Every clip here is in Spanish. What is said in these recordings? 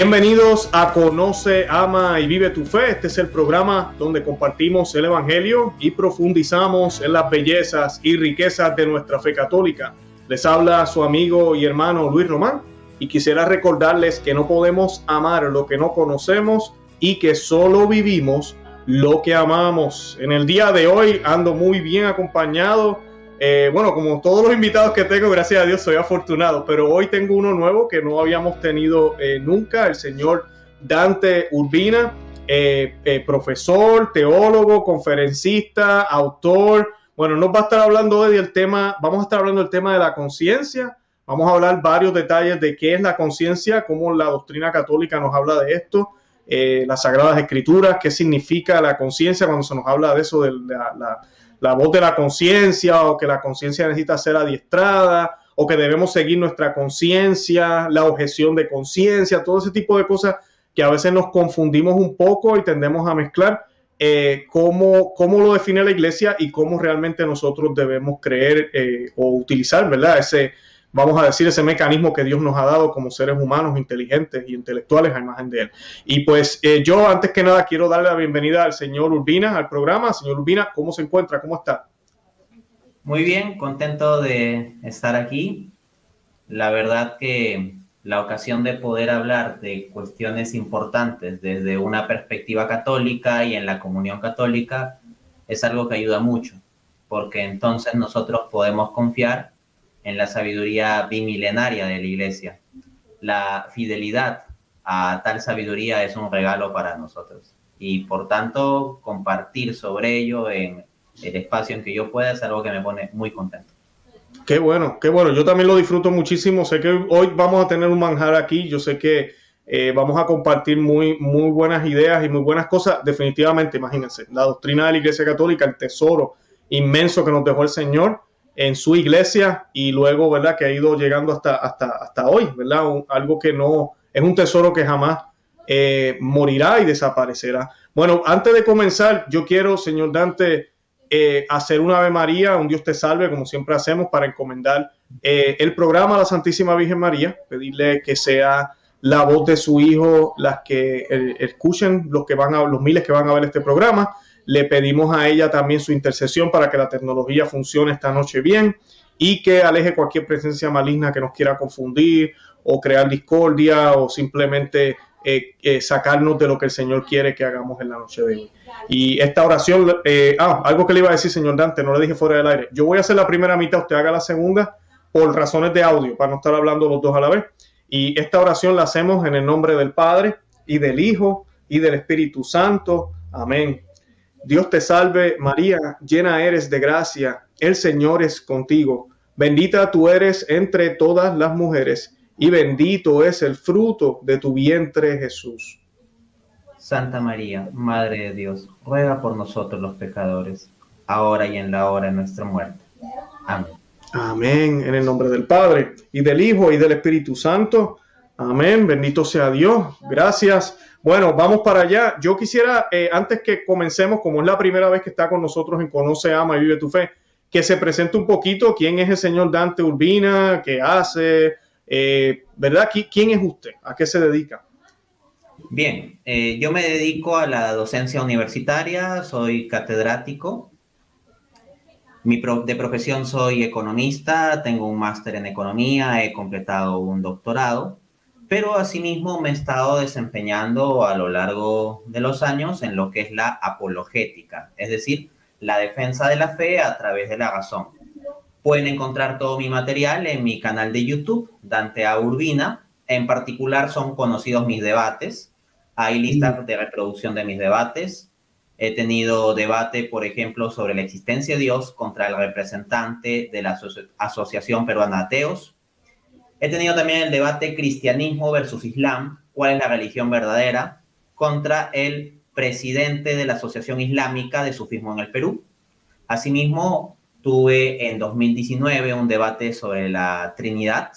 Bienvenidos a Conoce, Ama y Vive tu Fe. Este es el programa donde compartimos el Evangelio y profundizamos en las bellezas y riquezas de nuestra fe católica. Les habla su amigo y hermano Luis Román y quisiera recordarles que no podemos amar lo que no conocemos y que solo vivimos lo que amamos. En el día de hoy ando muy bien acompañado. Como todos los invitados que tengo, gracias a Dios soy afortunado, pero hoy tengo uno nuevo que no habíamos tenido nunca, el señor Dante Urbina, profesor, teólogo, conferencista, autor. Bueno, nos va a estar hablando hoy del tema, vamos a estar hablando del tema de la conciencia. Vamos a hablar varios detalles de qué es la conciencia, cómo la doctrina católica nos habla de esto, las Sagradas Escrituras, qué significa la conciencia cuando se nos habla de eso, de la voz de la conciencia, o que la conciencia necesita ser adiestrada, o que debemos seguir nuestra conciencia, la objeción de conciencia, todo ese tipo de cosas que a veces nos confundimos un poco y tendemos a mezclar. Cómo lo define la Iglesia y cómo realmente nosotros debemos creer o utilizar, ¿verdad? Vamos a decir, ese mecanismo que Dios nos ha dado como seres humanos inteligentes y intelectuales a imagen de Él. Y pues yo, antes que nada, quiero darle la bienvenida al señor Urbina al programa. Señor Urbina, ¿cómo se encuentra? ¿Cómo está? Muy bien, contento de estar aquí. La verdad que la ocasión de poder hablar de cuestiones importantes desde una perspectiva católica y en la comunión católica es algo que ayuda mucho, porque entonces nosotros podemos confiar en la sabiduría bimilenaria de la Iglesia. La fidelidad a tal sabiduría es un regalo para nosotros y por tanto compartir sobre ello en el espacio en que yo pueda es algo que me pone muy contento. Qué bueno, qué bueno. Yo también lo disfruto muchísimo. Sé que hoy vamos a tener un manjar aquí. Yo sé que vamos a compartir muy buenas ideas y muy buenas cosas. Definitivamente, imagínense, la doctrina de la Iglesia Católica, el tesoro inmenso que nos dejó el Señor en su iglesia y luego, ¿verdad?, que ha ido llegando hasta hoy, ¿verdad? Algo que no es un tesoro que jamás morirá y desaparecerá. Bueno, antes de comenzar, yo quiero, señor Dante, hacer una Ave María, un Dios te salve, como siempre hacemos, para encomendar el programa a la Santísima Virgen María, pedirle que sea la voz de su Hijo las que escuchen los miles que van a ver este programa. Le pedimos a ella también su intercesión para que la tecnología funcione esta noche bien y que aleje cualquier presencia maligna que nos quiera confundir o crear discordia o simplemente sacarnos de lo que el Señor quiere que hagamos en la noche de hoy. Y esta oración, algo que le iba a decir, señor Dante, no le dije fuera del aire. Yo voy a hacer la primera mitad, usted haga la segunda por razones de audio, para no estar hablando los dos a la vez. Y esta oración la hacemos en el nombre del Padre y del Hijo y del Espíritu Santo. Amén. Dios te salve, María, llena eres de gracia, el Señor es contigo. Bendita tú eres entre todas las mujeres, y bendito es el fruto de tu vientre, Jesús. Santa María, Madre de Dios, ruega por nosotros los pecadores, ahora y en la hora de nuestra muerte. Amén. Amén. En el nombre del Padre, y del Hijo, y del Espíritu Santo. Amén. Bendito sea Dios. Gracias. Bueno, vamos para allá. Yo quisiera, antes que comencemos, como es la primera vez que está con nosotros en Conoce, Ama y Vive tu Fe, que se presente un poquito quién es el señor Dante Urbina, qué hace, ¿verdad? ¿Quién es usted? ¿A qué se dedica? Bien, yo me dedico a la docencia universitaria, soy catedrático. De profesión soy economista, tengo un máster en economía, he completado un doctorado. Pero asimismo me he estado desempeñando a lo largo de los años en lo que es la apologética, es decir, la defensa de la fe a través de la razón. Pueden encontrar todo mi material en mi canal de YouTube, Dante A. Urbina. En particular son conocidos mis debates. Hay listas de reproducción de mis debates. He tenido debate, por ejemplo, sobre la existencia de Dios contra el representante de la Asociación Peruana de Ateos. He tenido también el debate cristianismo versus islam, cuál es la religión verdadera, contra el presidente de la Asociación Islámica de Sufismo en el Perú. Asimismo, tuve en 2019 un debate sobre la Trinidad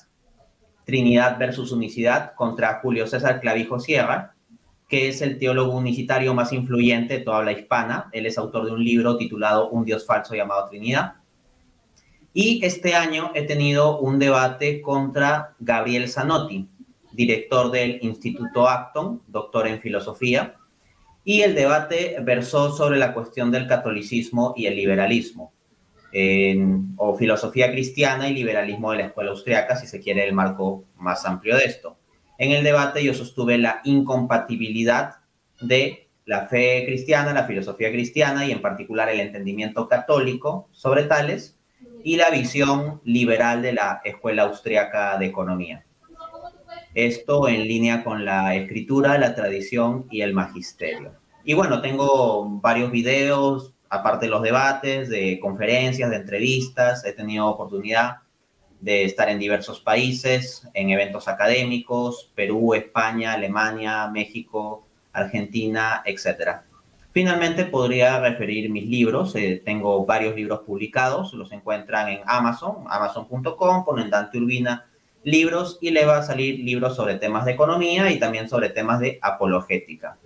versus unicidad, contra Julio César Clavijo Sierra, que es el teólogo unicitario más influyente de toda habla hispana. Él es autor de un libro titulado Un Dios falso llamado Trinidad. Y este año he tenido un debate contra Gabriel Zanotti. director del Instituto Acton, doctor en filosofía, y el debate versó sobre la cuestión del catolicismo y el liberalismo, o filosofía cristiana y liberalismo de la escuela austriaca, si se quiere el marco más amplio de esto. En el debate yo sostuve la incompatibilidad de la fe cristiana, la filosofía cristiana y en particular el entendimiento católico sobre tales y la visión liberal de la escuela austriaca de economía. Esto en línea con la escritura, la tradición y el magisterio. Y bueno, tengo varios videos, aparte de los debates, de conferencias, de entrevistas. He tenido oportunidad de estar en diversos países, en eventos académicos, Perú, España, Alemania, México, Argentina, etc. Finalmente podría referir mis libros. Tengo varios libros publicados, los encuentran en Amazon, amazon.com, ponen Dante Urbina libros y le va a salir libros sobre temas de economía y también sobre temas de apologética.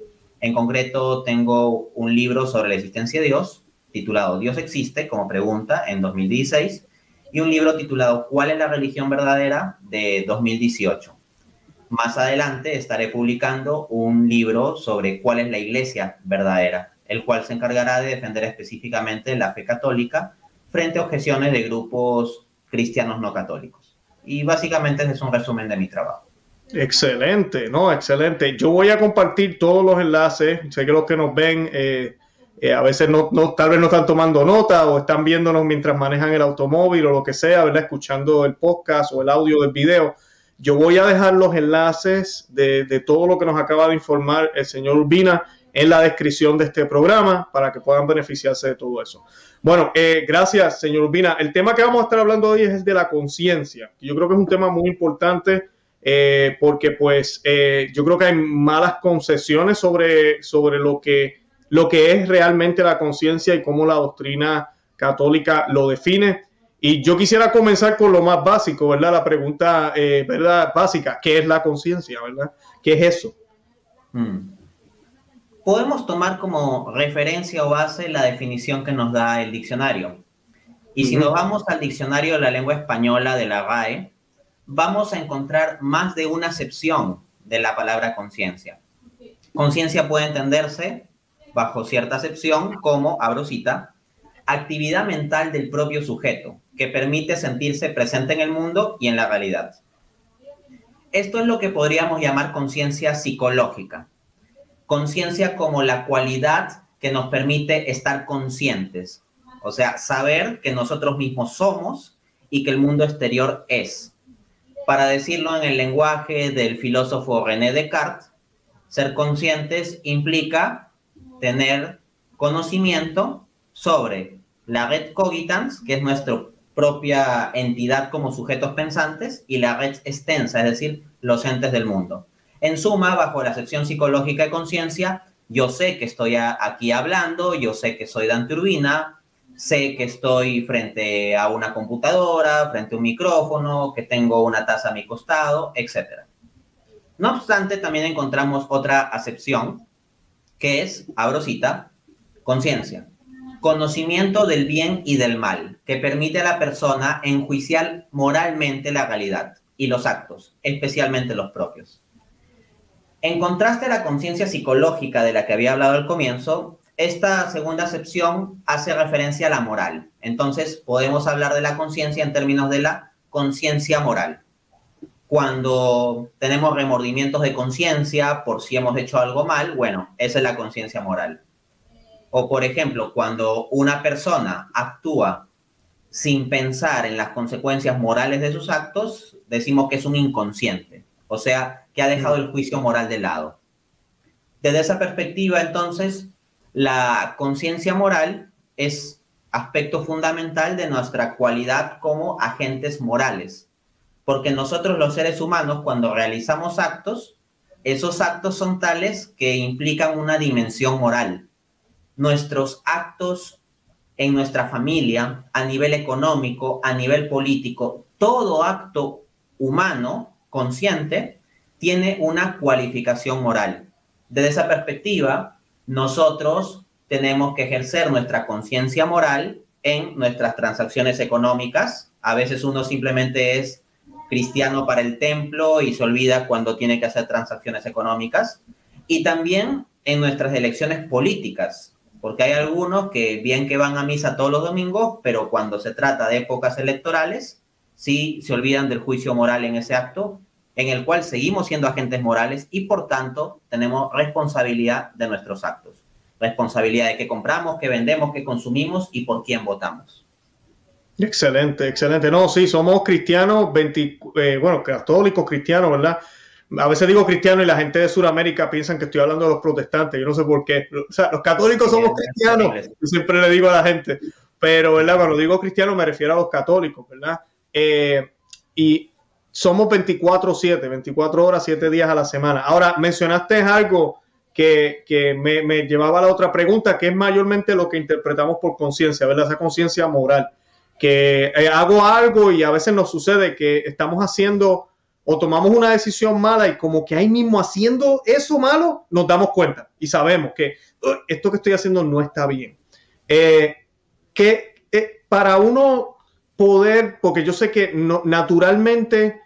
En concreto, tengo un libro sobre la existencia de Dios, titulado ¿Dios existe? Como pregunta, en 2016, y un libro titulado ¿Cuál es la religión verdadera? De 2018. Más adelante estaré publicando un libro sobre cuál es la iglesia verdadera, el cual se encargará de defender específicamente la fe católica frente a objeciones de grupos cristianos no católicos. Y básicamente ese es un resumen de mi trabajo. Excelente, ¿no? Excelente. Yo voy a compartir todos los enlaces. Sé que los que nos ven a veces tal vez no están tomando nota o están viéndonos mientras manejan el automóvil o lo que sea, ¿verdad? Escuchando el podcast o el audio del video. Yo voy a dejar los enlaces de todo lo que nos acaba de informar el señor Urbina en la descripción de este programa para que puedan beneficiarse de todo eso. Bueno, gracias, señor Urbina. El tema que vamos a estar hablando hoy es de la conciencia. Yo creo que es un tema muy importante porque pues yo creo que hay malas concesiones sobre lo que es realmente la conciencia y cómo la doctrina católica lo define. Y yo quisiera comenzar con lo más básico, ¿verdad? La pregunta, ¿verdad? Básica, ¿qué es la conciencia, verdad? ¿Qué es eso? Podemos tomar como referencia o base la definición que nos da el diccionario. Y si nos vamos al diccionario de la lengua española de la RAE, vamos a encontrar más de una acepción de la palabra conciencia. Conciencia puede entenderse bajo cierta acepción como, abro cita, actividad mental del propio sujeto que permite sentirse presente en el mundo y en la realidad. Esto es lo que podríamos llamar conciencia psicológica. Conciencia como la cualidad que nos permite estar conscientes, o sea, saber que nosotros mismos somos y que el mundo exterior es. Para decirlo en el lenguaje del filósofo René Descartes, ser conscientes implica tener conocimiento sobre la red cogitans, que es nuestra propia entidad como sujetos pensantes, y la red extensa, es decir, los entes del mundo. En suma, bajo la acepción psicológica de conciencia, yo sé que estoy aquí hablando, yo sé que soy Dante Urbina, sé que estoy frente a una computadora, frente a un micrófono, que tengo una taza a mi costado, etc. No obstante, también encontramos otra acepción, que es, abro cita, conciencia, conocimiento del bien y del mal, que permite a la persona enjuiciar moralmente la realidad y los actos, especialmente los propios. En contraste a la conciencia psicológica de la que había hablado al comienzo, esta segunda acepción hace referencia a la moral. Entonces, podemos hablar de la conciencia en términos de la conciencia moral. Cuando tenemos remordimientos de conciencia por si hemos hecho algo mal, bueno, esa es la conciencia moral. O, por ejemplo, cuando una persona actúa sin pensar en las consecuencias morales de sus actos, decimos que es un inconsciente. O sea, que ha dejado el juicio moral de lado. Desde esa perspectiva, entonces, la conciencia moral es aspecto fundamental de nuestra cualidad como agentes morales. Porque nosotros los seres humanos, cuando realizamos actos, esos actos son tales que implican una dimensión moral. Nuestros actos en nuestra familia, a nivel económico, a nivel político, todo acto humano consciente tiene una cualificación moral. Desde esa perspectiva, nosotros tenemos que ejercer nuestra conciencia moral en nuestras transacciones económicas. A veces uno simplemente es cristiano para el templo y se olvida cuando tiene que hacer transacciones económicas. Y también en nuestras elecciones políticas, porque hay algunos que bien que van a misa todos los domingos, pero cuando se trata de épocas electorales, sí se olvidan del juicio moral en ese acto, en el cual seguimos siendo agentes morales y por tanto tenemos responsabilidad de nuestros actos. Responsabilidad de qué compramos, qué vendemos, qué consumimos y por quién votamos. Excelente, excelente. No, sí, somos cristianos, bueno, católicos cristianos, ¿verdad? A veces digo cristiano y la gente de Sudamérica piensan que estoy hablando de los protestantes, yo no sé por qué. O sea, los católicos somos cristianos, yo siempre le digo a la gente, pero, ¿verdad? Cuando digo cristiano me refiero a los católicos, ¿verdad? Y somos 24/7, 24 horas, 7 días a la semana. Ahora, mencionaste algo que me llevaba a la otra pregunta, que es mayormente lo que interpretamos por conciencia, ¿verdad? Esa conciencia moral, que hago algo y a veces nos sucede que estamos haciendo o tomamos una decisión mala y como que ahí mismo haciendo eso malo nos damos cuenta y sabemos que esto que estoy haciendo no está bien. Para uno poder, porque yo sé que naturalmente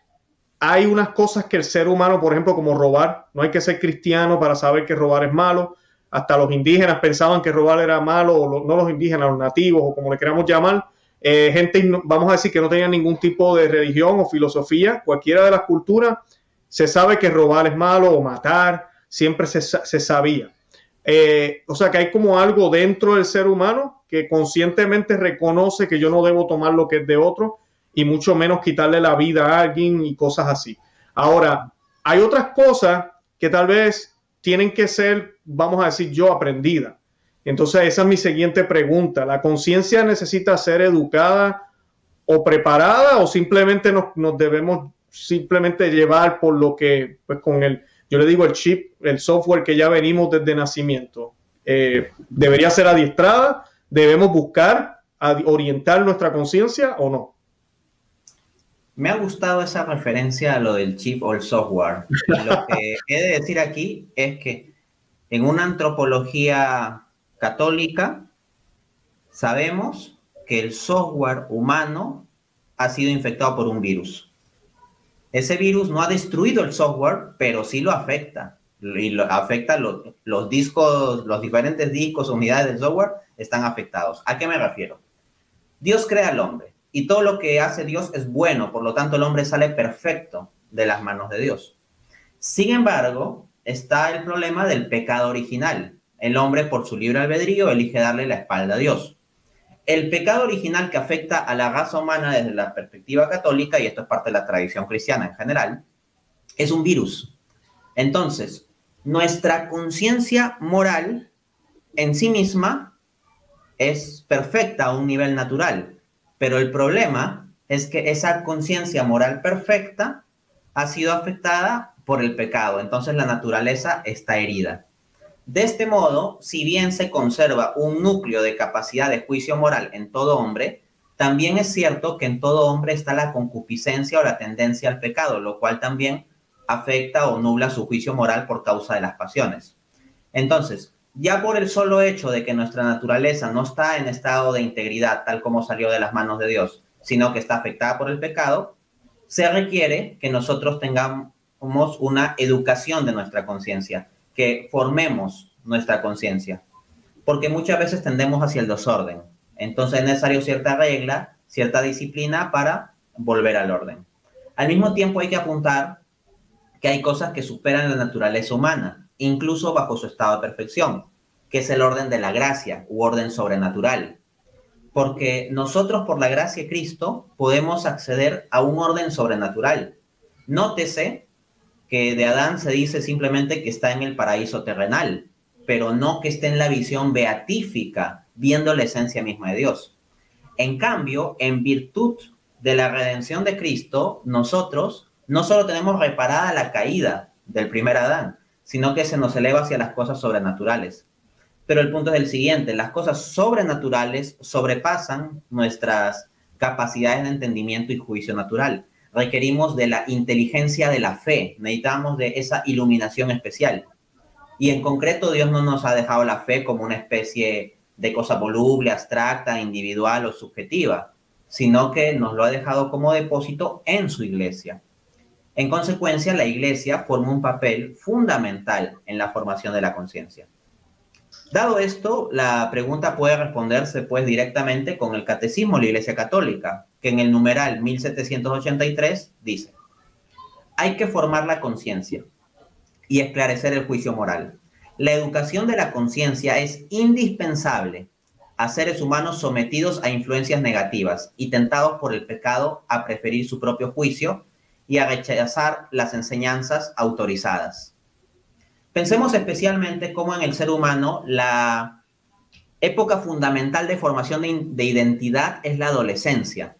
hay unas cosas que el ser humano, por ejemplo, como robar, no hay que ser cristiano para saber que robar es malo. Hasta los indígenas pensaban que robar era malo, o no los indígenas, los nativos, o como le queramos llamar. Gente, vamos a decir, que no tenía ningún tipo de religión o filosofía, cualquiera de las culturas, se sabe que robar es malo o matar, siempre se sabía. O sea que hay como algo dentro del ser humano que conscientemente reconoce que yo no debo tomar lo que es de otro y mucho menos quitarle la vida a alguien y cosas así. Ahora, hay otras cosas que tal vez tienen que ser, vamos a decir yo, aprendidas. Entonces, esa es mi siguiente pregunta. ¿La conciencia necesita ser educada o preparada o simplemente nos debemos simplemente llevar por lo que, pues con yo le digo el chip, el software que ya venimos desde nacimiento? ¿Debería ser adiestrada? ¿Debemos buscar orientar nuestra conciencia o no? Me ha gustado esa referencia a lo del chip o el software. Lo que he de decir aquí es que en una antropología católica sabemos que el software humano ha sido infectado por un virus. Ese virus no ha destruido el software, pero sí lo afecta. Y lo afecta los discos, los diferentes discos, unidades del software están afectados. ¿A qué me refiero? Dios crea al hombre y todo lo que hace Dios es bueno, por lo tanto el hombre sale perfecto de las manos de Dios. Sin embargo, está el problema del pecado original. El hombre, por su libre albedrío, elige darle la espalda a Dios. El pecado original que afecta a la raza humana desde la perspectiva católica, y esto es parte de la tradición cristiana en general, es un virus. Entonces, nuestra conciencia moral en sí misma es perfecta a un nivel natural, pero el problema es que esa conciencia moral perfecta ha sido afectada por el pecado, entonces la naturaleza está herida. De este modo, si bien se conserva un núcleo de capacidad de juicio moral en todo hombre, también es cierto que en todo hombre está la concupiscencia o la tendencia al pecado, lo cual también afecta o nubla su juicio moral por causa de las pasiones. Entonces, ya por el solo hecho de que nuestra naturaleza no está en estado de integridad tal como salió de las manos de Dios, sino que está afectada por el pecado, se requiere que nosotros tengamos una educación de nuestra conciencia, que formemos nuestra conciencia, porque muchas veces tendemos hacia el desorden. Entonces es necesario cierta regla, cierta disciplina para volver al orden. Al mismo tiempo hay que apuntar que hay cosas que superan la naturaleza humana, incluso bajo su estado de perfección, que es el orden de la gracia u orden sobrenatural. Porque nosotros por la gracia de Cristo podemos acceder a un orden sobrenatural. Nótese que de Adán se dice simplemente que está en el paraíso terrenal, pero no que esté en la visión beatífica, viendo la esencia misma de Dios. En cambio, en virtud de la redención de Cristo, nosotros no solo tenemos reparada la caída del primer Adán, sino que se nos eleva hacia las cosas sobrenaturales. Pero el punto es el siguiente: las cosas sobrenaturales sobrepasan nuestras capacidades de entendimiento y juicio natural. Requerimos de la inteligencia de la fe, necesitamos de esa iluminación especial. Y en concreto, Dios no nos ha dejado la fe como una especie de cosa voluble, abstracta, individual o subjetiva, sino que nos lo ha dejado como depósito en su iglesia. En consecuencia, la iglesia forma un papel fundamental en la formación de la conciencia. Dado esto, la pregunta puede responderse pues directamente con el Catecismo de la Iglesia Católica, que en el numeral 1783 dice: hay que formar la conciencia y esclarecer el juicio moral. La educación de la conciencia es indispensable a seres humanos sometidos a influencias negativas y tentados por el pecado a preferir su propio juicio y a rechazar las enseñanzas autorizadas. Pensemos especialmente cómo en el ser humano la época fundamental de formación de identidad es la adolescencia.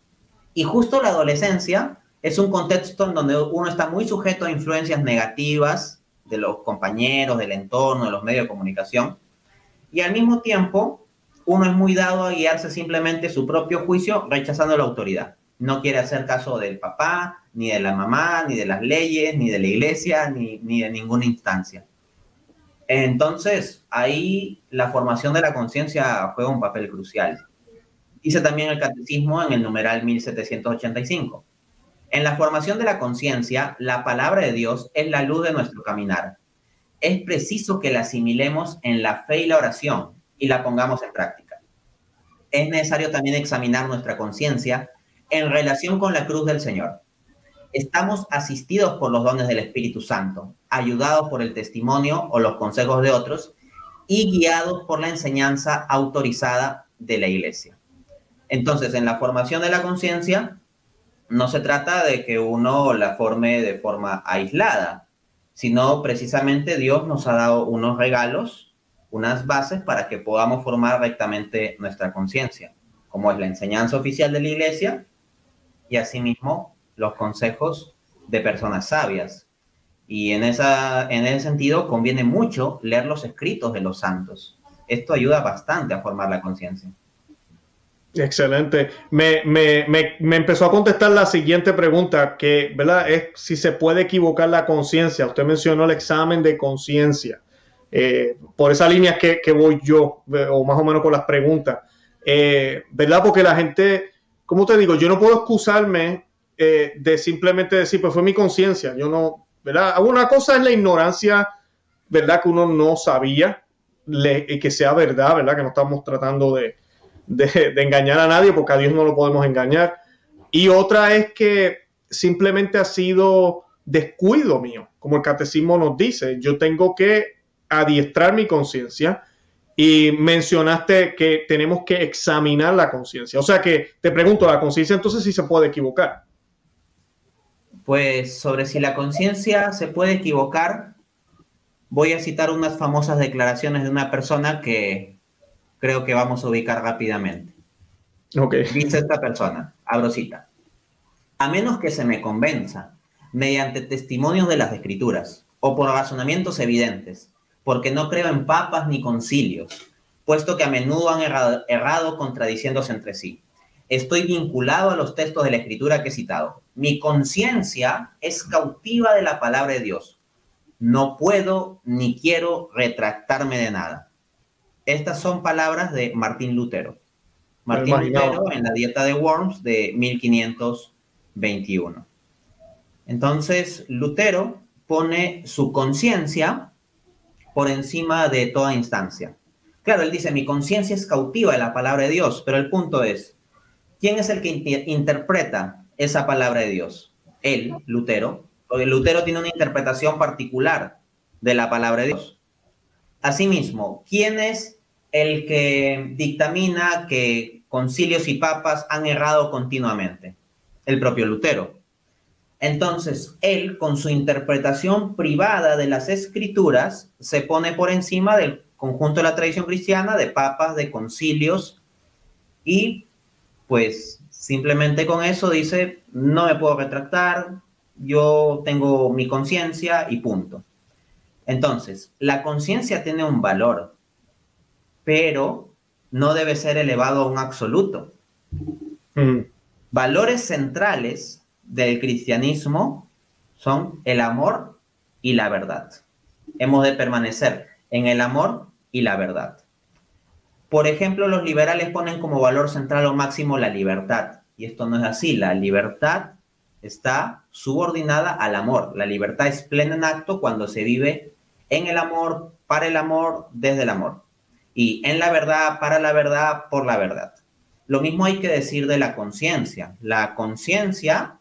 Y justo la adolescencia es un contexto en donde uno está muy sujeto a influencias negativas de los compañeros, del entorno, de los medios de comunicación. Y al mismo tiempo, uno es muy dado a guiarse simplemente su propio juicio, rechazando la autoridad. No quiere hacer caso del papá, ni de la mamá, ni de las leyes, ni de la iglesia, ni de ninguna instancia. Entonces, ahí la formación de la conciencia juega un papel crucial. Dice también el Catecismo en el numeral 1785. En la formación de la conciencia, la palabra de Dios es la luz de nuestro caminar. Es preciso que la asimilemos en la fe y la oración y la pongamos en práctica. Es necesario también examinar nuestra conciencia en relación con la cruz del Señor. Estamos asistidos por los dones del Espíritu Santo, ayudados por el testimonio o los consejos de otros y guiados por la enseñanza autorizada de la Iglesia. Entonces, en la formación de la conciencia, no se trata de que uno la forme de forma aislada, sino precisamente Dios nos ha dado unos regalos, unas bases para que podamos formar rectamente nuestra conciencia, como es la enseñanza oficial de la Iglesia y asimismo los consejos de personas sabias. Y en ese sentido conviene mucho leer los escritos de los santos. Esto ayuda bastante a formar la conciencia. Excelente. Me empezó a contestar la siguiente pregunta, que, ¿verdad?, es si se puede equivocar la conciencia. Usted mencionó el examen de conciencia. Por esa línea que voy yo, o más o menos con las preguntas. ¿Verdad? Porque la gente, ¿cómo te digo? Yo no puedo excusarme de simplemente decir, pues fue mi conciencia. Yo no, ¿verdad? Una cosa es la ignorancia, ¿verdad?, que uno no sabía, y que sea verdad, ¿verdad?, que no estamos tratando de engañar a nadie, porque a Dios no lo podemos engañar. Y otra es que simplemente ha sido descuido mío, como el catecismo nos dice. Yo tengo que adiestrar mi conciencia, y mencionaste que tenemos que examinar la conciencia. O sea que te pregunto, ¿la conciencia entonces sí se puede equivocar? Pues sobre si la conciencia se puede equivocar, voy a citar unas famosas declaraciones de una persona que creo que vamos a ubicar rápidamente. Okay. Dice esta persona, abro cita: a menos que se me convenza, mediante testimonios de las Escrituras, o por razonamientos evidentes, porque no creo en papas ni concilios, puesto que a menudo han errado contradiciéndose entre sí. Estoy vinculado a los textos de la Escritura que he citado. Mi conciencia es cautiva de la palabra de Dios. No puedo ni quiero retractarme de nada. Estas son palabras de Martín Lutero. Martín Lutero en la Dieta de Worms de 1521. Entonces, Lutero pone su conciencia por encima de toda instancia. Claro, él dice, mi conciencia es cautiva de la palabra de Dios, pero el punto es, ¿quién es el que interpreta esa palabra de Dios? Él, Lutero, porque Lutero tiene una interpretación particular de la palabra de Dios. Asimismo, ¿quién es el que dictamina que concilios y papas han errado continuamente? El propio Lutero. Entonces, él, con su interpretación privada de las Escrituras, se pone por encima del conjunto de la tradición cristiana, de papas, de concilios, y pues simplemente con eso dice, no me puedo retractar, yo tengo mi conciencia y punto. Entonces, la conciencia tiene un valor, pero no debe ser elevado a un absoluto. Valores centrales del cristianismo son el amor y la verdad. Hemos de permanecer en el amor y la verdad. Por ejemplo, los liberales ponen como valor central o máximo la libertad. Y esto no es así. La libertad está subordinada al amor. La libertad es plena en acto cuando se vive en el amor, para el amor, desde el amor. Y en la verdad, para la verdad, por la verdad. Lo mismo hay que decir de la conciencia. La conciencia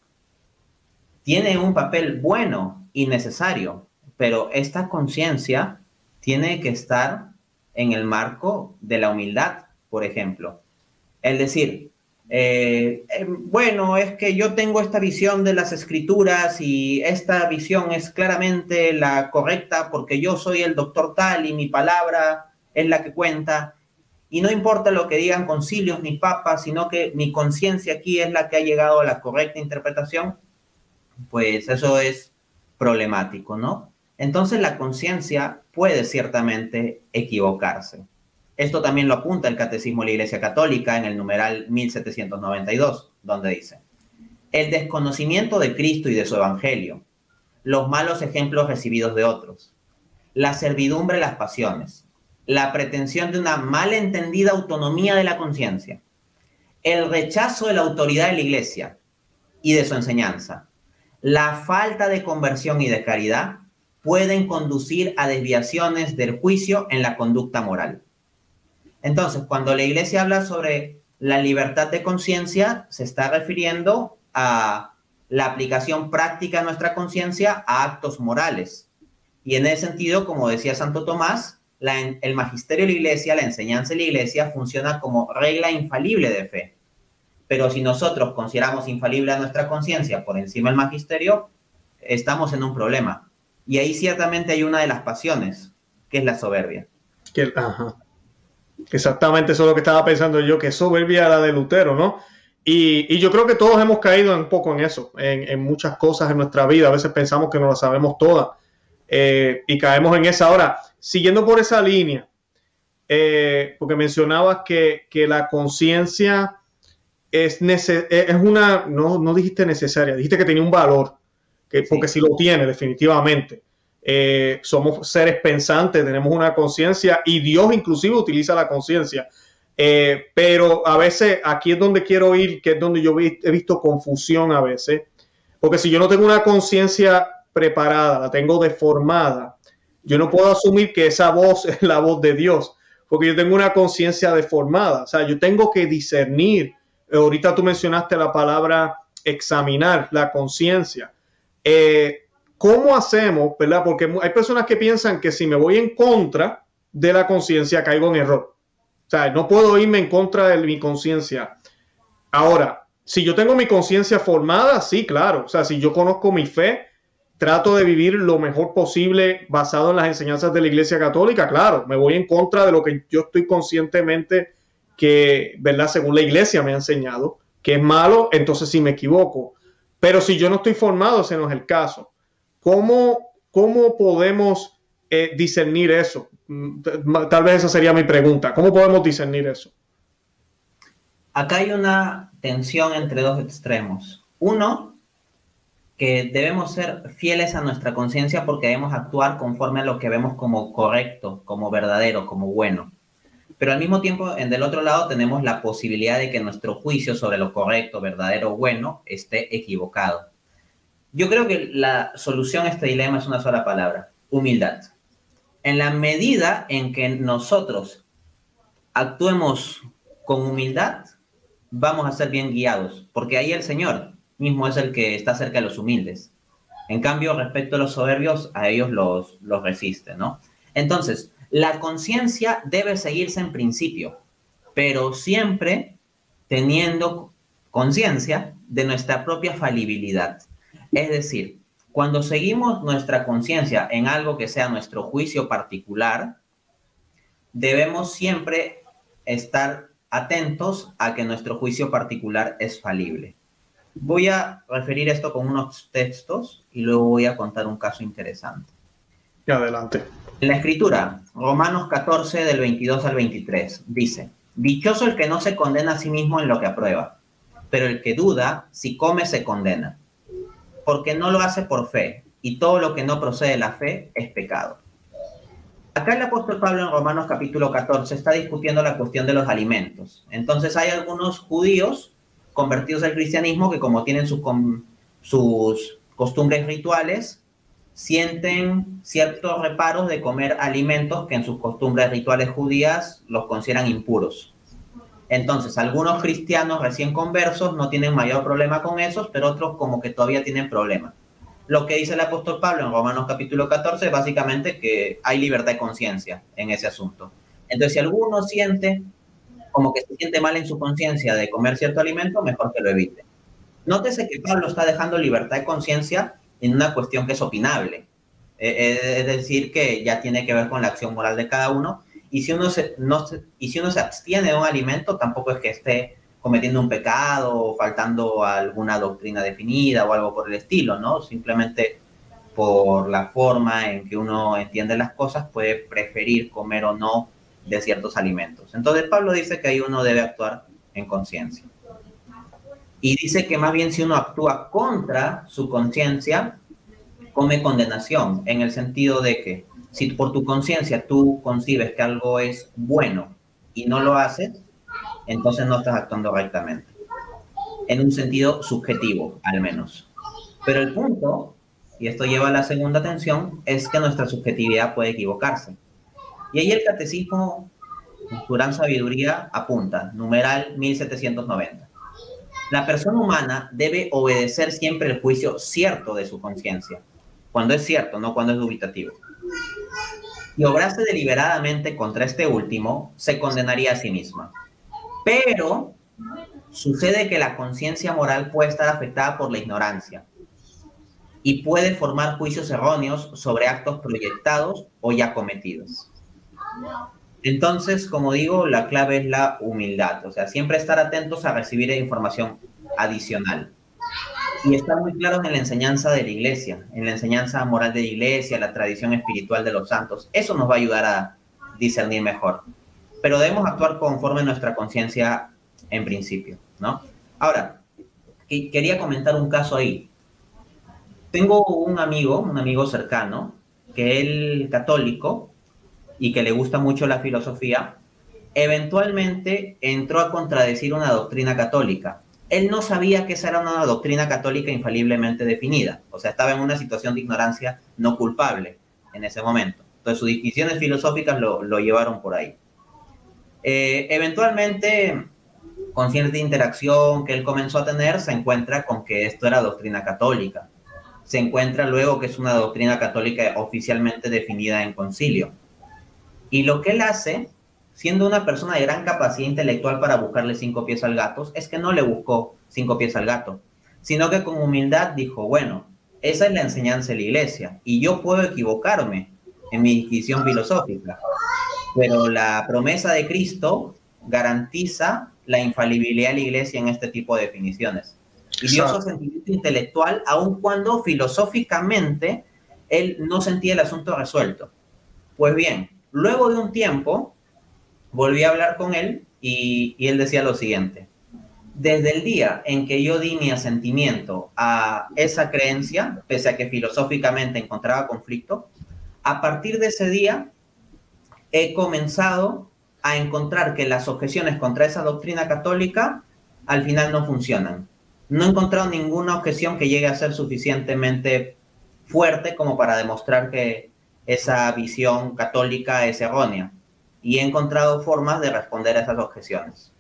tiene un papel bueno y necesario, pero esta conciencia tiene que estar en el marco de la humildad, por ejemplo. Es decir, bueno, es que yo tengo esta visión de las escrituras y esta visión es claramente la correcta porque yo soy el doctor tal y mi palabra es la que cuenta. Y no importa lo que digan concilios ni papas, sino que mi conciencia aquí es la que ha llegado a la correcta interpretación, pues eso es problemático, ¿no? Entonces la conciencia puede ciertamente equivocarse. Esto también lo apunta el Catecismo de la Iglesia Católica en el numeral 1792, donde dice: el desconocimiento de Cristo y de su Evangelio, los malos ejemplos recibidos de otros, la servidumbre a las pasiones, la pretensión de una malentendida autonomía de la conciencia, el rechazo de la autoridad de la Iglesia y de su enseñanza, la falta de conversión y de caridad pueden conducir a desviaciones del juicio en la conducta moral. Entonces, cuando la Iglesia habla sobre la libertad de conciencia, se está refiriendo a la aplicación práctica de nuestra conciencia a actos morales. Y en ese sentido, como decía Santo Tomás, el magisterio de la Iglesia, la enseñanza de la Iglesia, funciona como regla infalible de fe. Pero si nosotros consideramos infalible a nuestra conciencia por encima del magisterio, estamos en un problema. Y ahí ciertamente hay una de las pasiones, que es la soberbia. Ajá. Exactamente, eso es lo que estaba pensando yo, que soberbia la de Lutero, ¿no? Y yo creo que todos hemos caído un poco en eso, en muchas cosas en nuestra vida. A veces pensamos que no las sabemos todas y caemos en esa. Ahora, siguiendo por esa línea, porque mencionabas que la conciencia es una, no dijiste necesaria, dijiste que tenía un valor, porque sí lo tiene definitivamente. Somos seres pensantes, tenemos una conciencia y Dios inclusive utiliza la conciencia. Pero a veces aquí es donde quiero ir, que es donde yo he visto confusión a veces, porque si yo no tengo una conciencia preparada, la tengo deformada, yo no puedo asumir que esa voz es la voz de Dios, porque yo tengo una conciencia deformada. O sea, yo tengo que discernir. Ahorita tú mencionaste la palabra examinar la conciencia. ¿Cómo hacemos, verdad? Porque hay personas que piensan que si me voy en contra de la conciencia caigo en error. O sea, no puedo irme en contra de mi conciencia. Ahora, si yo tengo mi conciencia formada, sí, claro. O sea, si yo conozco mi fe, trato de vivir lo mejor posible basado en las enseñanzas de la Iglesia Católica, claro. Me voy en contra de lo que yo estoy conscientemente que, ¿verdad? Según la Iglesia me ha enseñado que es malo, entonces sí me equivoco. Pero si yo no estoy formado, ese no es el caso. ¿Cómo podemos discernir eso? Tal vez esa sería mi pregunta. ¿Cómo podemos discernir eso? Acá hay una tensión entre dos extremos. Uno, que debemos ser fieles a nuestra conciencia porque debemos actuar conforme a lo que vemos como correcto, como verdadero, como bueno. Pero al mismo tiempo, del otro lado, tenemos la posibilidad de que nuestro juicio sobre lo correcto, verdadero, bueno, esté equivocado. Yo creo que la solución a este dilema es una sola palabra: humildad. En la medida en que nosotros actuemos con humildad, vamos a ser bien guiados, porque ahí el Señor mismo es el que está cerca de los humildes. En cambio, respecto a los soberbios, a ellos los resiste, ¿no? Entonces, la conciencia debe seguirse en principio, pero siempre teniendo conciencia de nuestra propia falibilidad. Es decir, cuando seguimos nuestra conciencia en algo que sea nuestro juicio particular, debemos siempre estar atentos a que nuestro juicio particular es falible. Voy a referir esto con unos textos y luego voy a contar un caso interesante. Adelante. En la Escritura, Romanos 14, del 22 al 23, dice: dichoso el que no se condena a sí mismo en lo que aprueba, pero el que duda, si come, se condena, porque no lo hace por fe, y todo lo que no procede de la fe es pecado. Acá el apóstol Pablo en Romanos capítulo 14 está discutiendo la cuestión de los alimentos. Entonces hay algunos judíos convertidos al cristianismo que, como tienen sus costumbres rituales, sienten ciertos reparos de comer alimentos que en sus costumbres rituales judías los consideran impuros. Entonces, algunos cristianos recién conversos no tienen mayor problema con esos, pero otros como que todavía tienen problemas. Lo que dice el apóstol Pablo en Romanos capítulo 14 es básicamente que hay libertad de conciencia en ese asunto. Entonces, si alguno siente como que se siente mal en su conciencia de comer cierto alimento, mejor que lo evite. Nótese que Pablo está dejando libertad de conciencia en una cuestión que es opinable. Es decir, que ya tiene que ver con la acción moral de cada uno. Y si uno se abstiene de un alimento, tampoco es que esté cometiendo un pecado o faltando a alguna doctrina definida o algo por el estilo, ¿no? Simplemente por la forma en que uno entiende las cosas puede preferir comer o no de ciertos alimentos. Entonces Pablo dice que ahí uno debe actuar en conciencia. Y dice que más bien si uno actúa contra su conciencia, come condenación, en el sentido de que si por tu conciencia tú concibes que algo es bueno y no lo haces, entonces no estás actuando rectamente. En un sentido subjetivo, al menos. Pero el punto, y esto lleva a la segunda tensión, es que nuestra subjetividad puede equivocarse. Y ahí el catecismo, con gran sabiduría, apunta, numeral 1790. La persona humana debe obedecer siempre el juicio cierto de su conciencia, cuando es cierto, no cuando es dubitativo. Si obrase deliberadamente contra este último, se condenaría a sí misma. Pero sucede que la conciencia moral puede estar afectada por la ignorancia y puede formar juicios erróneos sobre actos proyectados o ya cometidos. Entonces, como digo, la clave es la humildad, o sea, siempre estar atentos a recibir información adicional. Y está muy claro en la enseñanza de la Iglesia, en la enseñanza moral de la Iglesia, la tradición espiritual de los santos. Eso nos va a ayudar a discernir mejor. Pero debemos actuar conforme a nuestra conciencia en principio, ¿no? Ahora, quería comentar un caso ahí. Tengo un amigo cercano, que él católico y que le gusta mucho la filosofía, eventualmente entró a contradecir una doctrina católica. Él no sabía que esa era una doctrina católica infaliblemente definida. O sea, estaba en una situación de ignorancia no culpable en ese momento. Entonces, sus discusiones filosóficas lo llevaron por ahí. Eventualmente, con cierta interacción que él comenzó a tener, se encuentra con que esto era doctrina católica. Se encuentra luego que es una doctrina católica oficialmente definida en concilio. Y lo que él hace, siendo una persona de gran capacidad intelectual para buscarle 5 pies al gato, es que no le buscó 5 pies al gato, sino que con humildad dijo, bueno, esa es la enseñanza de la Iglesia y yo puedo equivocarme en mi disquisición filosófica, pero la promesa de Cristo garantiza la infalibilidad de la Iglesia en este tipo de definiciones. Y dio su sentimiento intelectual, aun cuando filosóficamente él no sentía el asunto resuelto. Pues bien, luego de un tiempo, volví a hablar con él y él decía lo siguiente. Desde el día en que yo di mi asentimiento a esa creencia, pese a que filosóficamente encontraba conflicto, a partir de ese día he comenzado a encontrar que las objeciones contra esa doctrina católica al final no funcionan. No he encontrado ninguna objeción que llegue a ser suficientemente fuerte como para demostrar que esa visión católica es errónea. Y he encontrado formas de responder a esas objeciones.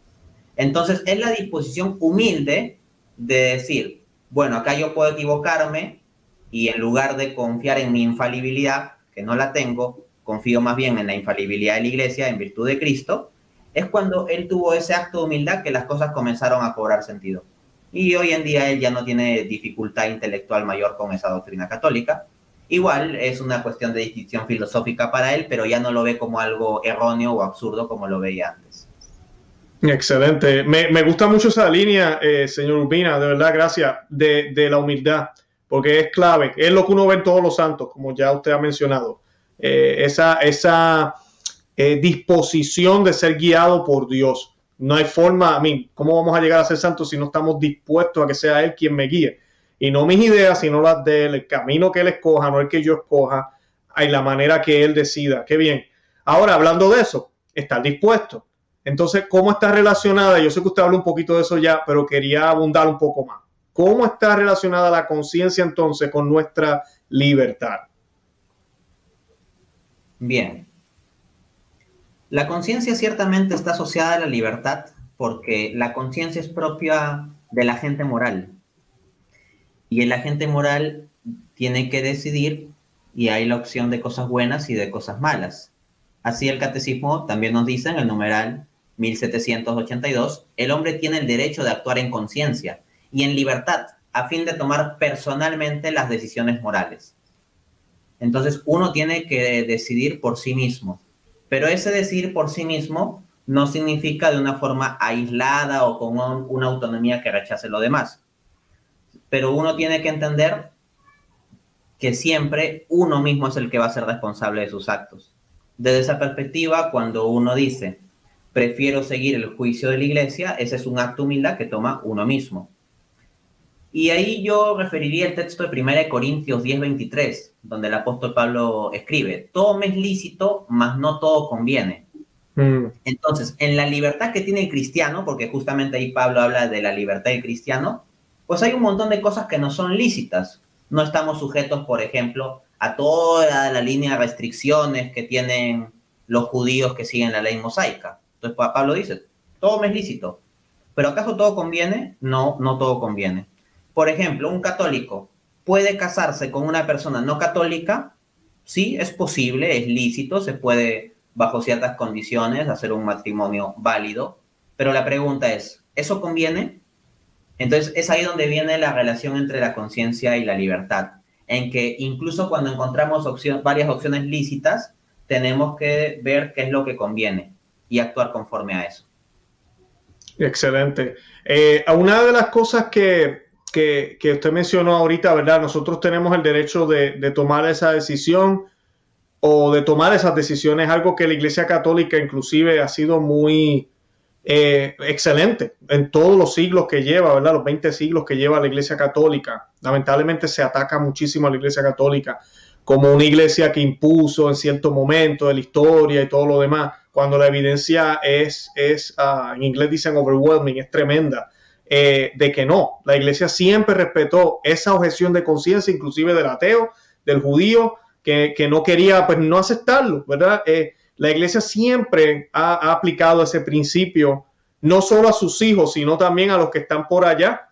Entonces, es la disposición humilde de decir, bueno, acá yo puedo equivocarme y en lugar de confiar en mi infalibilidad, que no la tengo, confío más bien en la infalibilidad de la Iglesia en virtud de Cristo, es cuando él tuvo ese acto de humildad que las cosas comenzaron a cobrar sentido. Y hoy en día él ya no tiene dificultad intelectual mayor con esa doctrina católica. Igual es una cuestión de distinción filosófica para él, pero ya no lo ve como algo erróneo o absurdo como lo veía antes. Excelente. Me gusta mucho esa línea, señor Urbina, de verdad, gracias, de la humildad, porque es clave. Es lo que uno ve en todos los santos, como ya usted ha mencionado. Esa disposición de ser guiado por Dios. No hay forma, ¿cómo vamos a llegar a ser santos si no estamos dispuestos a que sea Él quien me guíe? Y no mis ideas, sino las de Él, el camino que Él escoja, no el que yo escoja, y la manera que Él decida. Qué bien. Ahora, hablando de eso, estar dispuesto. Entonces, ¿cómo está relacionada? Yo sé que usted habló un poquito de eso ya, pero quería abundar un poco más. ¿Cómo está relacionada la conciencia entonces con nuestra libertad? Bien, la conciencia ciertamente está asociada a la libertad porque la conciencia es propia del agente moral y el agente moral tiene que decidir y hay la opción de cosas buenas y de cosas malas. Así el catecismo también nos dice en el numeral 1782, el hombre tiene el derecho de actuar en conciencia y en libertad a fin de tomar personalmente las decisiones morales. Entonces uno tiene que decidir por sí mismo, pero ese decidir por sí mismo no significa de una forma aislada o con una autonomía que rechace lo demás. Pero uno tiene que entender que siempre uno mismo es el que va a ser responsable de sus actos. Desde esa perspectiva, cuando uno dice, prefiero seguir el juicio de la iglesia, ese es un acto de humildad que toma uno mismo. Y ahí yo referiría el texto de 1 Corintios 10:23, donde el apóstol Pablo escribe, todo me es lícito, mas no todo conviene. Entonces, en la libertad que tiene el cristiano, porque justamente ahí Pablo habla de la libertad del cristiano, pues hay un montón de cosas que no son lícitas. No estamos sujetos, por ejemplo, a toda la línea de restricciones que tienen los judíos que siguen la ley mosaica. Entonces Pablo dice, todo me es lícito, pero ¿acaso todo conviene? No, no todo conviene. Por ejemplo, un católico puede casarse con una persona no católica. Sí, es posible, es lícito, se puede, bajo ciertas condiciones, hacer un matrimonio válido, pero la pregunta es, ¿eso conviene? Entonces es ahí donde viene la relación entre la conciencia y la libertad, en que incluso cuando encontramos varias opciones lícitas, tenemos que ver qué es lo que conviene y actuar conforme a eso. Excelente. Una de las cosas que usted mencionó ahorita, ¿verdad? Nosotros tenemos el derecho de tomar esa decisión o de tomar esas decisiones, algo que la Iglesia Católica inclusive ha sido muy excelente en todos los siglos que lleva, ¿verdad? Los 20 siglos que lleva la Iglesia Católica. Lamentablemente se ataca muchísimo a la Iglesia Católica como una iglesia que impuso en cierto momento de la historia y todo lo demás, cuando la evidencia es en inglés dicen overwhelming, es tremenda, de que no. La iglesia siempre respetó esa objeción de conciencia, inclusive del ateo, del judío, que no quería, pues, no aceptarlo, ¿verdad? La iglesia siempre ha aplicado ese principio, no solo a sus hijos, sino también a los que están por allá,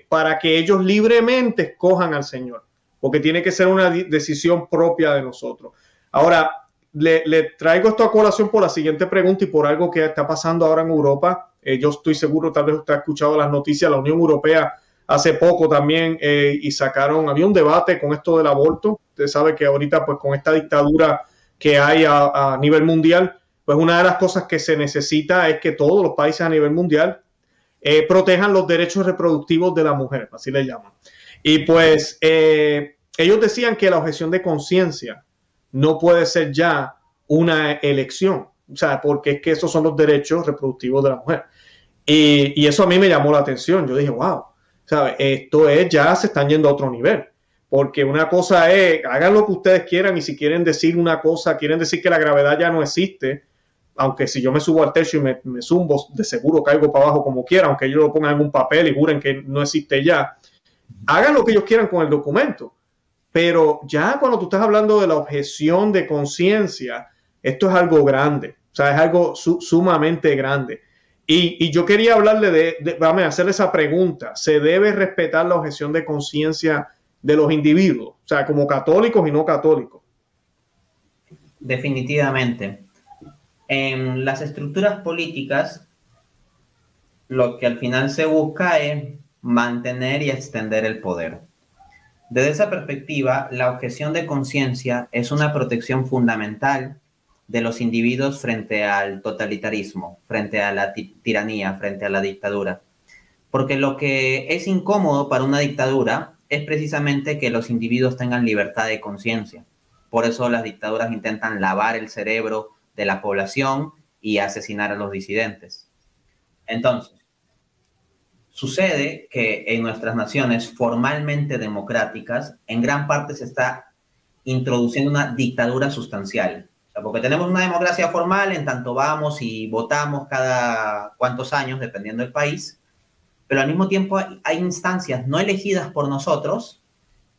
para que ellos libremente escojan al Señor, porque tiene que ser una decisión propia de nosotros. Ahora, le traigo esto a colación por la siguiente pregunta y por algo que está pasando ahora en Europa. Yo estoy seguro, tal vez usted ha escuchado las noticias, la Unión Europea hace poco también y había un debate con esto del aborto. Usted sabe que ahorita, pues, con esta dictadura que hay a nivel mundial, pues una de las cosas que se necesita es que todos los países a nivel mundial protejan los derechos reproductivos de la mujer, así le llaman. Y pues ellos decían que la objeción de conciencia no puede ser ya una elección, o sea, porque es que esos son los derechos reproductivos de la mujer. Y eso a mí me llamó la atención. Yo dije, wow, ¿sabe? Esto es, ya se están yendo a otro nivel. Porque una cosa es, hagan lo que ustedes quieran y si quieren decir una cosa, quieren decir que la gravedad ya no existe, aunque si yo me subo al techo y me zumbo, de seguro caigo para abajo como quiera, aunque ellos lo pongan en un papel y juren que no existe ya. Hagan lo que ellos quieran con el documento. Pero ya cuando tú estás hablando de la objeción de conciencia, esto es algo grande, o sea, es algo sumamente grande. Y yo quería hablarle vamos a hacerle esa pregunta, ¿se debe respetar la objeción de conciencia de los individuos? O sea, como católicos y no católicos. Definitivamente. En las estructuras políticas, lo que al final se busca es mantener y extender el poder. Desde esa perspectiva, la objeción de conciencia es una protección fundamental de los individuos frente al totalitarismo, frente a la tiranía, frente a la dictadura. Porque lo que es incómodo para una dictadura es precisamente que los individuos tengan libertad de conciencia. Por eso las dictaduras intentan lavar el cerebro de la población y asesinar a los disidentes. Entonces, sucede que en nuestras naciones formalmente democráticas, en gran parte se está introduciendo una dictadura sustancial. sea, porque tenemos una democracia formal, en tanto vamos y votamos cada cuantos años, dependiendo del país, pero al mismo tiempo hay instancias no elegidas por nosotros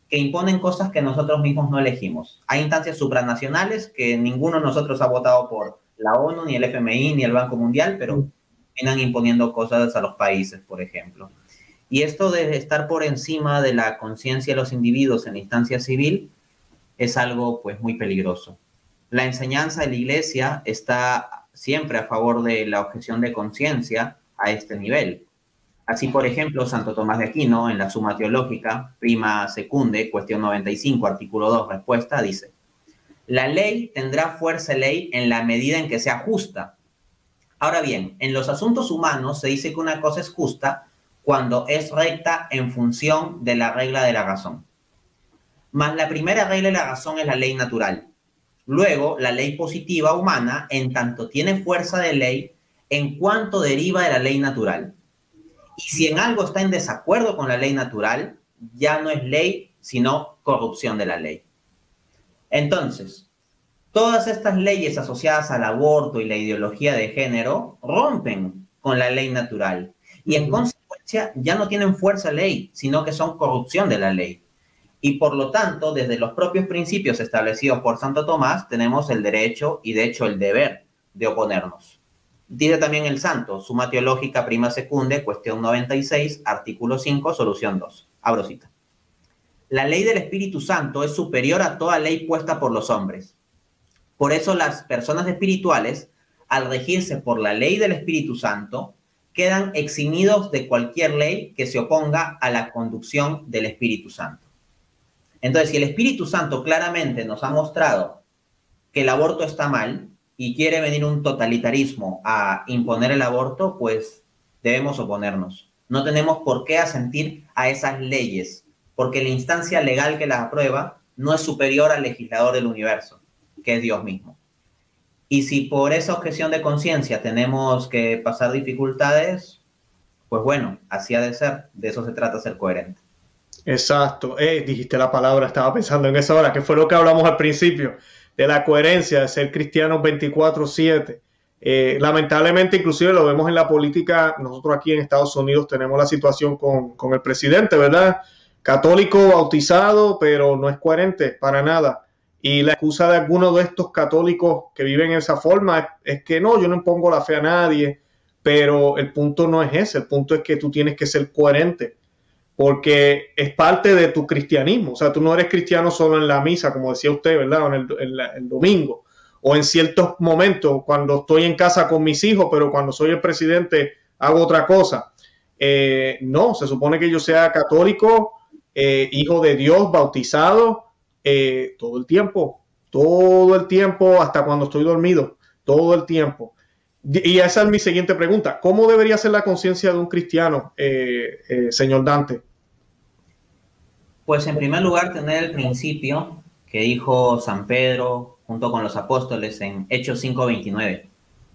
que imponen cosas que nosotros mismos no elegimos. Hay instancias supranacionales que ninguno de nosotros ha votado por la ONU, ni el FMI, ni el Banco Mundial, pero vienen imponiendo cosas a los países, por ejemplo. Y esto de estar por encima de la conciencia de los individuos en la instancia civil es algo pues muy peligroso. La enseñanza de la Iglesia está siempre a favor de la objeción de conciencia a este nivel. Así, por ejemplo, Santo Tomás de Aquino, en la Suma Teológica, prima secunde, cuestión 95, artículo 2, respuesta, dice: la ley tendrá fuerza de ley en la medida en que sea justa. Ahora bien, en los asuntos humanos se dice que una cosa es justa cuando es recta en función de la regla de la razón. Mas la primera regla de la razón es la ley natural. Luego, la ley positiva humana, en tanto tiene fuerza de ley, en cuanto deriva de la ley natural. Y si en algo está en desacuerdo con la ley natural, ya no es ley, sino corrupción de la ley. Entonces, todas estas leyes asociadas al aborto y la ideología de género rompen con la ley natural. Y en consecuencia ya no tienen fuerza ley, sino que son corrupción de la ley. Y por lo tanto, desde los propios principios establecidos por Santo Tomás, tenemos el derecho y de hecho el deber de oponernos. Dice también el santo, Suma Teológica prima secunde, cuestión 96, artículo 5, solución 2. Abro cita. La ley del Espíritu Santo es superior a toda ley puesta por los hombres. Por eso las personas espirituales, al regirse por la ley del Espíritu Santo, quedan eximidos de cualquier ley que se oponga a la conducción del Espíritu Santo. Entonces, si el Espíritu Santo claramente nos ha mostrado que el aborto está mal, y quiere venir un totalitarismo a imponer el aborto, pues debemos oponernos. No tenemos por qué asentir a esas leyes, porque la instancia legal que las aprueba no es superior al legislador del universo, que es Dios mismo. Y si por esa objeción de conciencia tenemos que pasar dificultades, pues bueno, así ha de ser. De eso se trata, ser coherente. Exacto. Dijiste la palabra, estaba pensando en esa hora, que fue lo que hablamos al principio, de la coherencia, de ser cristianos 24/7. Lamentablemente, inclusive lo vemos en la política. Nosotros aquí en Estados Unidos tenemos la situación con el presidente, ¿verdad? Católico bautizado, pero no es coherente para nada. Y la excusa de algunos de estos católicos que viven en esa forma es que no, yo no impongo la fe a nadie, pero el punto no es ese, el punto es que tú tienes que ser coherente, porque es parte de tu cristianismo. O sea, tú no eres cristiano solo en la misa, como decía usted, ¿verdad? O en el domingo, o en ciertos momentos, cuando estoy en casa con mis hijos, pero cuando soy el presidente hago otra cosa. No, se supone que yo sea católico, hijo de Dios, bautizado, todo el tiempo, hasta cuando estoy dormido, todo el tiempo. Y esa es mi siguiente pregunta. ¿Cómo debería ser la conciencia de un cristiano, señor Dante? Pues en primer lugar, tener el principio que dijo San Pedro junto con los apóstoles en Hechos 5:29.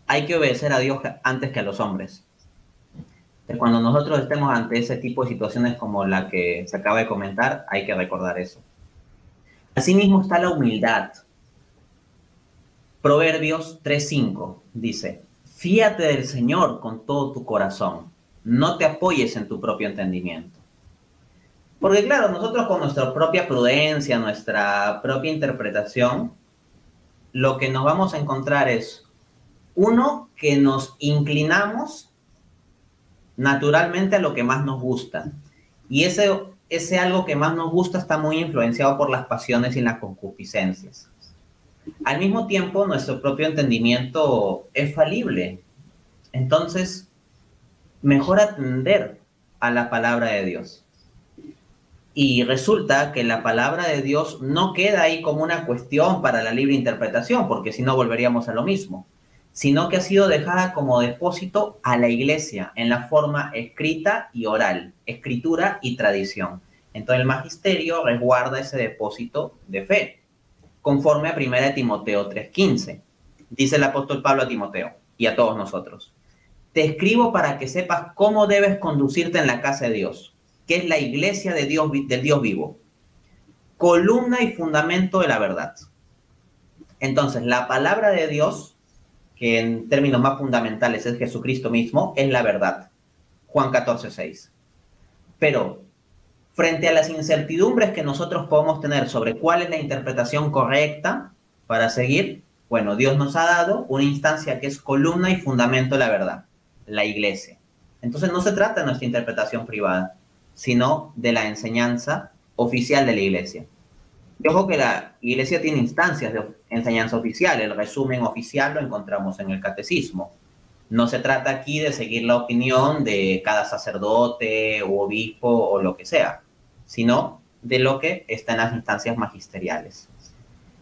Hay que obedecer a Dios antes que a los hombres. Cuando nosotros estemos ante ese tipo de situaciones como la que se acaba de comentar, hay que recordar eso. Asimismo está la humildad. Proverbios 3:5 dice: fíate del Señor con todo tu corazón, no te apoyes en tu propio entendimiento. Porque claro, nosotros con nuestra propia prudencia, nuestra propia interpretación, lo que nos vamos a encontrar es, uno, que nos inclinamos naturalmente a lo que más nos gusta. Y ese algo que más nos gusta está muy influenciado por las pasiones y las concupiscencias. Al mismo tiempo, nuestro propio entendimiento es falible. Entonces, mejor atender a la palabra de Dios. Y resulta que la palabra de Dios no queda ahí como una cuestión para la libre interpretación, porque si no volveríamos a lo mismo, sino que ha sido dejada como depósito a la iglesia en la forma escrita y oral, escritura y tradición. Entonces el magisterio resguarda ese depósito de fe, conforme a 1 Timoteo 3:15. Dice el apóstol Pablo a Timoteo y a todos nosotros: te escribo para que sepas cómo debes conducirte en la casa de Dios, que es la iglesia de Dios, del Dios vivo, columna y fundamento de la verdad. Entonces, la palabra de Dios, que en términos más fundamentales es Jesucristo mismo, es la verdad. Juan 14:6. Pero frente a las incertidumbres que nosotros podemos tener sobre cuál es la interpretación correcta para seguir, bueno, Dios nos ha dado una instancia que es columna y fundamento de la verdad, la iglesia. Entonces no se trata de nuestra interpretación privada, sino de la enseñanza oficial de la iglesia. Y ojo que la iglesia tiene instancias de enseñanza oficial, el resumen oficial lo encontramos en el catecismo. No se trata aquí de seguir la opinión de cada sacerdote u obispo o lo que sea, sino de lo que está en las instancias magisteriales.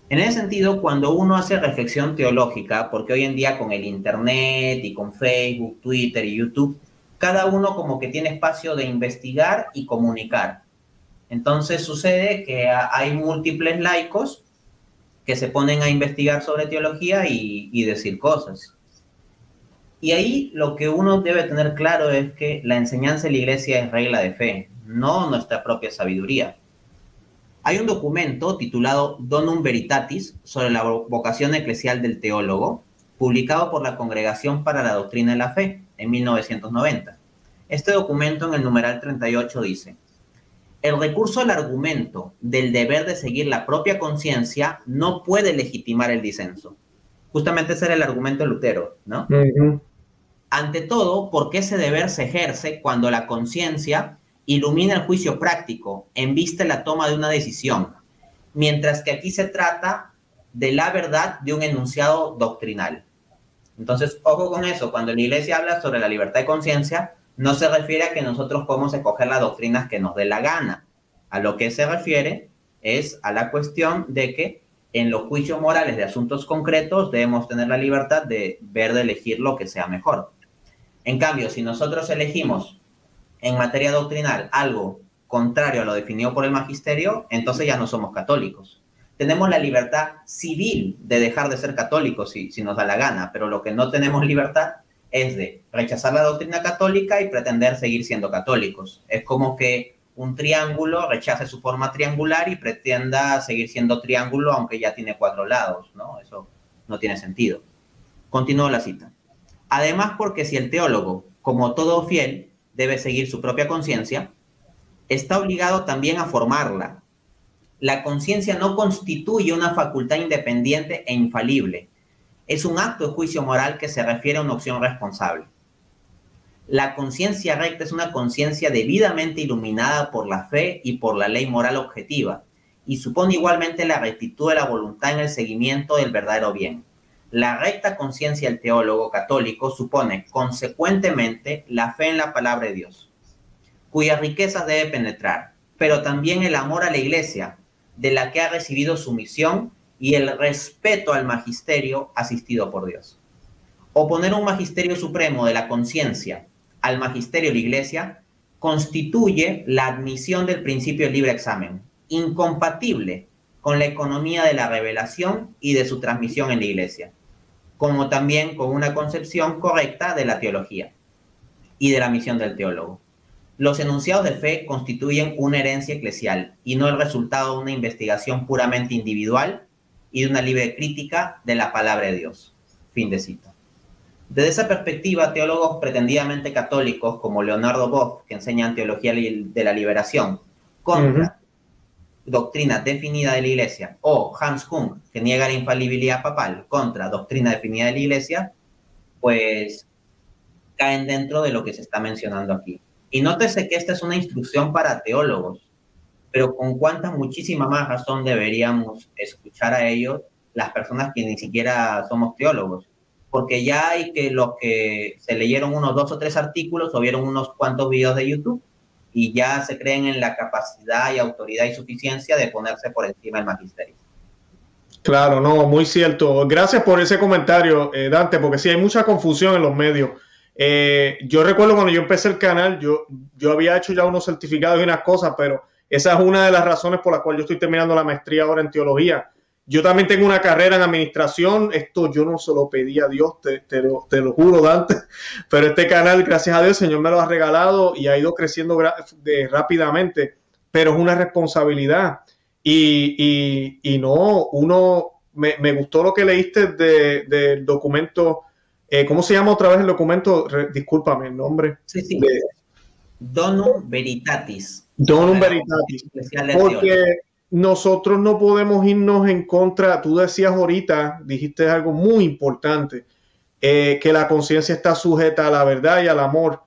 En ese sentido, cuando uno hace reflexión teológica, porque hoy en día con el Internet y con Facebook, Twitter y YouTube, cada uno como que tiene espacio de investigar y comunicar. Entonces sucede que hay múltiples laicos que se ponen a investigar sobre teología y decir cosas. Y ahí lo que uno debe tener claro es que la enseñanza de la iglesia es regla de fe, no nuestra propia sabiduría. Hay un documento titulado Donum Veritatis sobre la vocación eclesial del teólogo, publicado por la Congregación para la Doctrina de la Fe en 1990. Este documento en el numeral 38 dice: el recurso al argumento del deber de seguir la propia conciencia no puede legitimar el disenso. Justamente ese era el argumento de Lutero, ¿no? Ante todo, porque ese deber se ejerce cuando la conciencia ilumina el juicio práctico, embiste la toma de una decisión, mientras que aquí se trata de la verdad de un enunciado doctrinal. Entonces, ojo con eso, cuando la iglesia habla sobre la libertad de conciencia, no se refiere a que nosotros podemos escoger las doctrinas que nos dé la gana. A lo que se refiere es a la cuestión de que en los juicios morales de asuntos concretos debemos tener la libertad de ver, de elegir lo que sea mejor. En cambio, si nosotros elegimos en materia doctrinal algo contrario a lo definido por el magisterio, entonces ya no somos católicos. Tenemos la libertad civil de dejar de ser católicos si nos da la gana, pero lo que no tenemos libertad es de rechazar la doctrina católica y pretender seguir siendo católicos. Es como que un triángulo rechace su forma triangular y pretenda seguir siendo triángulo aunque ya tiene 4 lados, ¿no? Eso no tiene sentido. Continúo la cita. Además, porque si el teólogo, como todo fiel, debe seguir su propia conciencia, está obligado también a formarla. La conciencia no constituye una facultad independiente e infalible. Es un acto de juicio moral que se refiere a una opción responsable. La conciencia recta es una conciencia debidamente iluminada por la fe y por la ley moral objetiva, y supone igualmente la rectitud de la voluntad en el seguimiento del verdadero bien. La recta conciencia del teólogo católico supone, consecuentemente, la fe en la palabra de Dios, cuyas riquezas debe penetrar, pero también el amor a la iglesia, de la que ha recibido su misión, y el respeto al magisterio asistido por Dios. Oponer un magisterio supremo de la conciencia al magisterio de la iglesia constituye la admisión del principio de libre examen, incompatible con la economía de la revelación y de su transmisión en la iglesia, como también con una concepción correcta de la teología y de la misión del teólogo. Los enunciados de fe constituyen una herencia eclesial y no el resultado de una investigación puramente individual y de una libre crítica de la palabra de Dios. Fin de cita. Desde esa perspectiva, teólogos pretendidamente católicos como Leonardo Boff, que enseñan teología de la liberación, contra doctrina definida de la iglesia, o Hans Kung, que niega la infalibilidad papal, contra doctrina definida de la iglesia, pues caen dentro de lo que se está mencionando aquí. Y nótese que esta es una instrucción para teólogos, pero con cuánta muchísima más razón deberíamos escuchar a ellos, las personas que ni siquiera somos teólogos, porque ya hay que los que se leyeron unos 2 o 3 artículos o vieron unos cuantos videos de YouTube y ya se creen en la capacidad y autoridad y suficiencia de ponerse por encima del magisterio. Claro, no, muy cierto. Gracias por ese comentario, Dante, porque sí hay mucha confusión en los medios. Yo recuerdo cuando yo empecé el canal, yo había hecho ya unos certificados y unas cosas, pero esa es una de las razones por las cuales yo estoy terminando la maestría ahora en teología. Yo también tengo una carrera en administración. Esto yo no se lo pedí a Dios, te lo juro, Dante. Pero este canal, gracias a Dios, el Señor me lo ha regalado y ha ido creciendo rápidamente. Pero es una responsabilidad. Y no, uno me gustó lo que leíste del documento. ¿Cómo se llama otra vez el documento? Discúlpame el nombre. Sí, sí. Donum Veritatis. Donum Veritatis. Porque nosotros no podemos irnos en contra. Tú decías ahorita, dijiste algo muy importante, que la conciencia está sujeta a la verdad y al amor.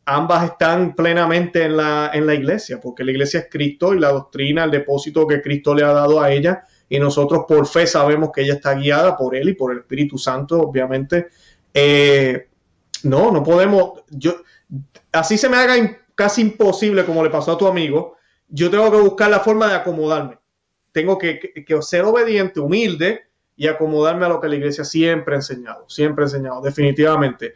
Ambas están plenamente en la iglesia, porque la iglesia es Cristo y la doctrina, el depósito que Cristo le ha dado a ella, y nosotros por fe sabemos que ella está guiada por Él y por el Espíritu Santo, obviamente. No podemos, así se me haga casi imposible, como le pasó a tu amigo, yo tengo que buscar la forma de acomodarme. Tengo que ser obediente, humilde, y acomodarme a lo que la iglesia siempre ha enseñado, definitivamente.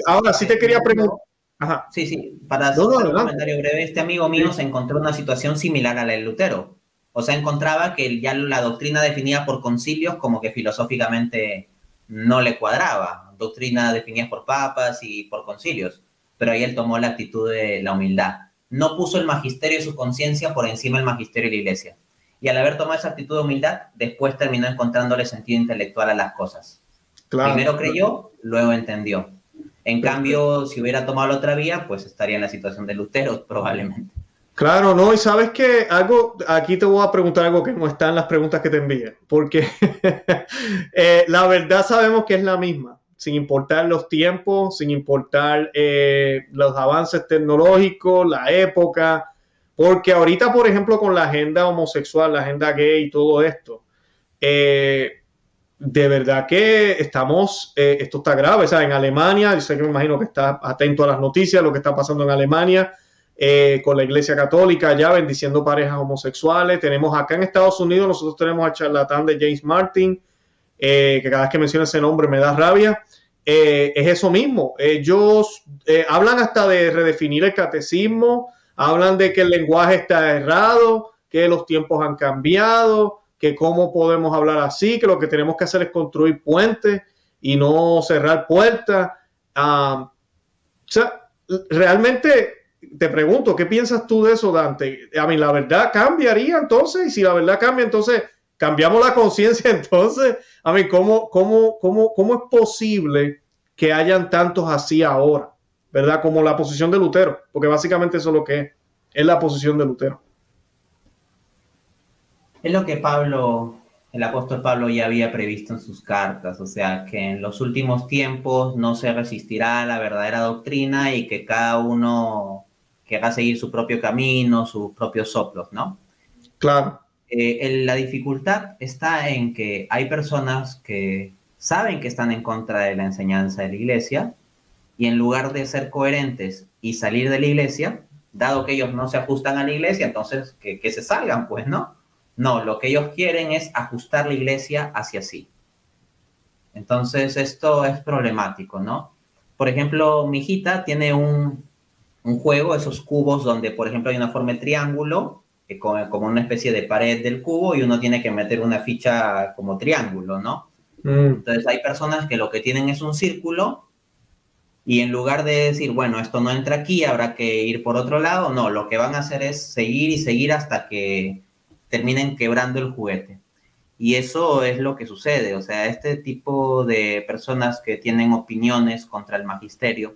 Ahora sí te quería preguntar. Ajá. Sí, para hacer un comentario breve, este amigo mío se encontró en una situación similar a la de Lutero. O sea, encontraba que ya la doctrina definida por concilios como que filosóficamente no le cuadraba. Doctrina definida por papas y por concilios. Pero ahí él tomó la actitud de la humildad. No puso el magisterio y su conciencia por encima del magisterio y la iglesia. Y al haber tomado esa actitud de humildad, después terminó encontrándole sentido intelectual a las cosas. Claro. Primero creyó, luego entendió. En cambio, si hubiera tomado la otra vía, pues estaría en la situación de Lutero, probablemente. Claro, no, y sabes que aquí te voy a preguntar algo que no está en las preguntas que te envíen, porque la verdad sabemos que es la misma, sin importar los tiempos, sin importar los avances tecnológicos, la época, porque ahorita, por ejemplo, con la agenda homosexual, la agenda gay y todo esto, de verdad que esto está grave. O sea, en Alemania, yo sé que me imagino que estás atento a las noticias, lo que está pasando en Alemania, con la Iglesia Católica ya bendiciendo parejas homosexuales. Tenemos acá en Estados Unidos, nosotros tenemos al charlatán de James Martin, que cada vez que menciona ese nombre me da rabia. Es eso mismo. Ellos hablan hasta de redefinir el catecismo, hablan de que el lenguaje está errado, que los tiempos han cambiado, que cómo podemos hablar así, que lo que tenemos que hacer es construir puentes y no cerrar puertas. O sea, realmente te pregunto, ¿qué piensas tú de eso, Dante? A mí, la verdad cambiaría entonces, y si la verdad cambia, entonces cambiamos la conciencia. Entonces, a mí, ¿cómo es posible que hayan tantos así ahora? ¿Verdad? Como la posición de Lutero, porque básicamente eso es lo que es la posición de Lutero. Es lo que el apóstol Pablo ya había previsto en sus cartas, o sea, que en los últimos tiempos no se resistirá a la verdadera doctrina y que cada uno querrá seguir su propio camino, sus propios soplos, ¿no? Claro. La dificultad está en que hay personas que saben que están en contra de la enseñanza de la iglesia y en lugar de ser coherentes y salir de la iglesia, dado que ellos no se ajustan a la iglesia, entonces que se salgan, pues, ¿no? No, lo que ellos quieren es ajustar la iglesia hacia sí. Entonces, esto es problemático, ¿no? Por ejemplo, mi hijita tiene un juego, esos cubos donde, por ejemplo, hay una forma de triángulo, como una especie de pared del cubo, y uno tiene que meter una ficha como triángulo, ¿no? Entonces, hay personas que lo que tienen es un círculo, y en lugar de decir, bueno, esto no entra aquí, habrá que ir por otro lado, no, lo que van a hacer es seguir y seguir hasta que terminen quebrando el juguete. Y eso es lo que sucede. O sea, este tipo de personas que tienen opiniones contra el magisterio,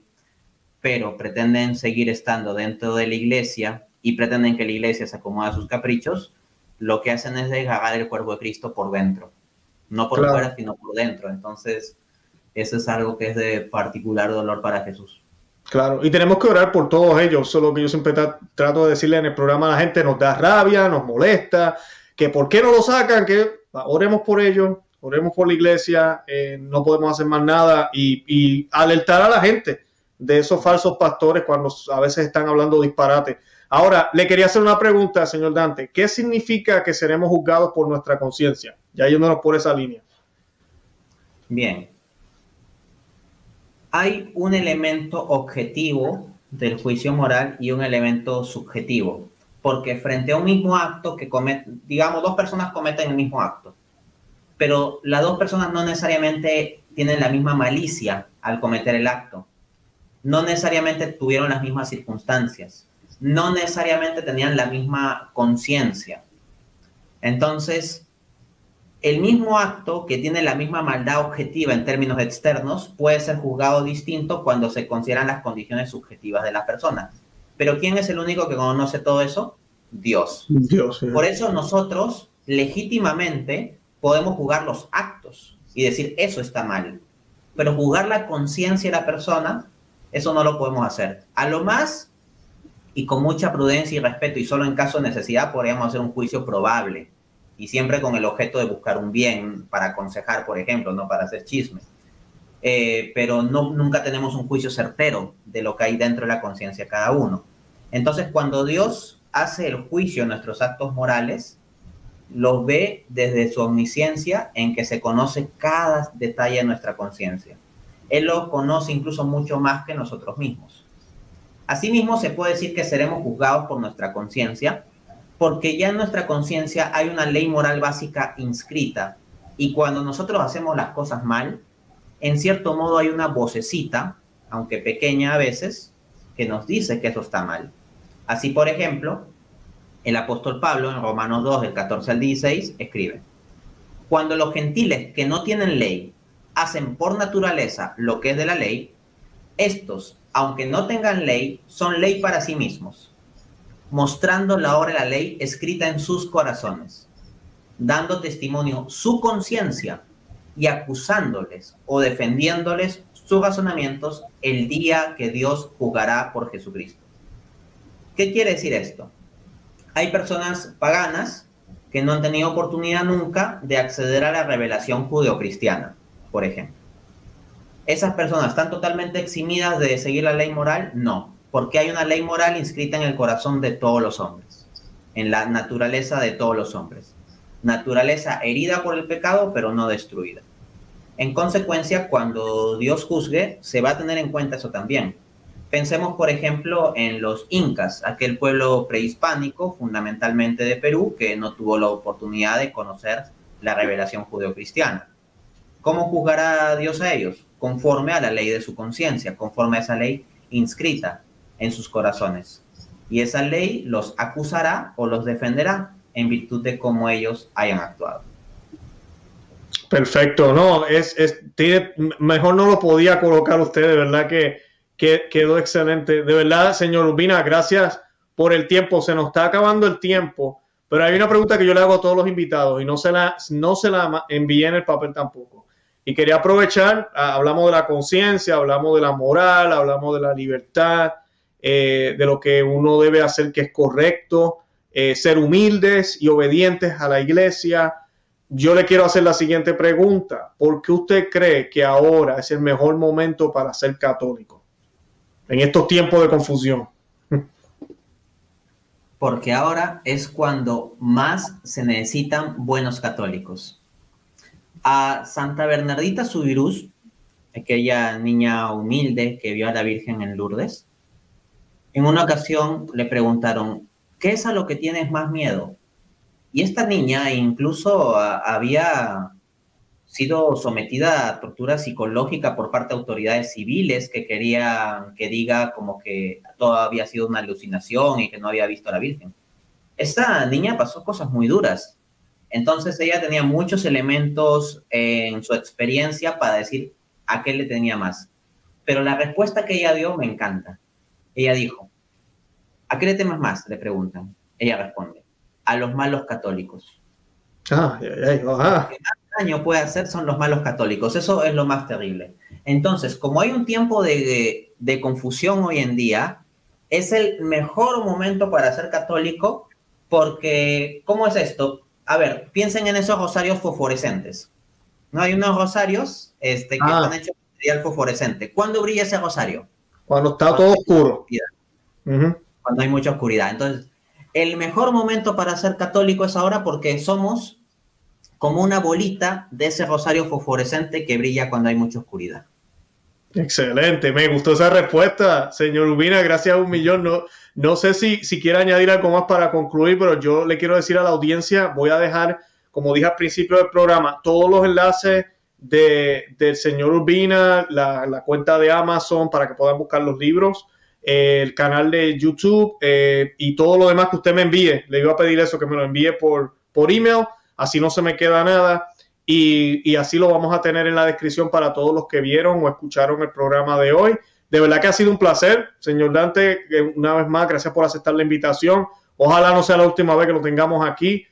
pero pretenden seguir estando dentro de la iglesia y pretenden que la iglesia se acomode a sus caprichos, lo que hacen es desgarrar el cuerpo de Cristo por dentro. No por fuera, sino por dentro. Entonces, eso es algo que es de particular dolor para Jesús. Claro, y tenemos que orar por todos ellos. Eso es lo que yo siempre trato de decirle en el programa a la gente. Nos da rabia, nos molesta, que por qué no lo sacan, que oremos por ellos, oremos por la iglesia, no podemos hacer más nada y alertar a la gente de esos falsos pastores cuando a veces están hablando disparate. Ahora, le quería hacer una pregunta, señor Dante. ¿Qué significa que seremos juzgados por nuestra conciencia? Ya yéndonos por esa línea. Bien. Hay un elemento objetivo del juicio moral y un elemento subjetivo, porque frente a un mismo acto que digamos, dos personas cometen el mismo acto, pero las dos personas no necesariamente tienen la misma malicia al cometer el acto, no necesariamente tuvieron las mismas circunstancias, no necesariamente tenían la misma conciencia. Entonces, el mismo acto que tiene la misma maldad objetiva en términos externos puede ser juzgado distinto cuando se consideran las condiciones subjetivas de la persona. Pero ¿quién es el único que conoce todo eso? Dios. Dios, sí. Por eso nosotros legítimamente podemos juzgar los actos y decir eso está mal. Pero juzgar la conciencia de la persona, eso no lo podemos hacer. A lo más, y con mucha prudencia y respeto, y solo en caso de necesidad, podríamos hacer un juicio probable. Y siempre con el objeto de buscar un bien para aconsejar, por ejemplo, no para hacer chisme. Pero nunca tenemos un juicio certero de lo que hay dentro de la conciencia de cada uno. Entonces, cuando Dios hace el juicio de nuestros actos morales, los ve desde su omnisciencia en que se conoce cada detalle de nuestra conciencia. Él lo conoce incluso mucho más que nosotros mismos. Asimismo, se puede decir que seremos juzgados por nuestra conciencia, porque ya en nuestra conciencia hay una ley moral básica inscrita, y cuando nosotros hacemos las cosas mal, en cierto modo hay una vocecita, aunque pequeña a veces, que nos dice que eso está mal. Así, por ejemplo, el apóstol Pablo en Romanos 2, del 14 al 16, escribe: cuando los gentiles que no tienen ley hacen por naturaleza lo que es de la ley, estos, aunque no tengan ley, son ley para sí mismos, mostrando la obra de la ley escrita en sus corazones, dando testimonio su conciencia y acusándoles o defendiéndoles sus razonamientos el día que Dios juzgará por Jesucristo. ¿Qué quiere decir esto? Hay personas paganas que no han tenido oportunidad nunca de acceder a la revelación judeocristiana, por ejemplo. ¿Esas personas están totalmente eximidas de seguir la ley moral? No, porque hay una ley moral inscrita en el corazón de todos los hombres, en la naturaleza de todos los hombres. Naturaleza herida por el pecado, pero no destruida. En consecuencia, cuando Dios juzgue, se va a tener en cuenta eso también. Pensemos, por ejemplo, en los incas, aquel pueblo prehispánico, fundamentalmente de Perú, que no tuvo la oportunidad de conocer la revelación judeocristiana. ¿Cómo juzgará Dios a ellos? Conforme a la ley de su conciencia, conforme a esa ley inscrita en sus corazones. Y esa ley los acusará o los defenderá en virtud de cómo ellos hayan actuado. Perfecto, no, mejor no lo podía colocar usted, de verdad que quedó excelente. De verdad, señor Urbina, gracias por el tiempo. Se nos está acabando el tiempo, pero hay una pregunta que yo le hago a todos los invitados y no se la envié en el papel tampoco. Y quería aprovechar, hablamos de la conciencia, hablamos de la moral, hablamos de la libertad, de lo que uno debe hacer que es correcto, ser humildes y obedientes a la iglesia. Yo le quiero hacer la siguiente pregunta. ¿Por qué usted cree que ahora es el mejor momento para ser católico en estos tiempos de confusión? Porque ahora es cuando más se necesitan buenos católicos. A Santa Bernardita Subirús, aquella niña humilde que vio a la Virgen en Lourdes, en una ocasión le preguntaron: ¿qué es a lo que tienes más miedo? Y esta niña incluso había sido sometida a tortura psicológica por parte de autoridades civiles que querían que diga como que todo había sido una alucinación y que no había visto a la Virgen. Esta niña pasó cosas muy duras. Entonces ella tenía muchos elementos en su experiencia para decir a qué le tenía más. Pero la respuesta que ella dio me encanta. Ella dijo: ¿a qué le temes más?, le preguntan. Ella responde: a los malos católicos. Lo que más daño puede hacer son los malos católicos. Eso es lo más terrible. Entonces, como hay un tiempo de confusión hoy en día, es el mejor momento para ser católico, porque ¿cómo es esto? A ver, piensen en esos rosarios fosforescentes. ¿No? Hay unos rosarios que están hechos de material fosforescente. ¿Cuándo brilla ese rosario? Cuando está todo oscuro. Cuando hay mucha oscuridad. Entonces, el mejor momento para ser católico es ahora, porque somos como una bolita de ese rosario fosforescente que brilla cuando hay mucha oscuridad. Excelente, me gustó esa respuesta, señor Urbina, gracias a un millón. No sé si quiere añadir algo más para concluir, pero yo le quiero decir a la audiencia, voy a dejar, como dije al principio del programa, todos los enlaces del señor Urbina, la cuenta de Amazon para que puedan buscar los libros, el canal de YouTube y todo lo demás que usted me envíe. Le iba a pedir eso, que me lo envíe por email, así no se me queda nada. y así lo vamos a tener en la descripción para todos los que vieron o escucharon el programa de hoy. De verdad que ha sido un placer, señor Dante, una vez más, gracias por aceptar la invitación. Ojalá no sea la última vez que lo tengamos aquí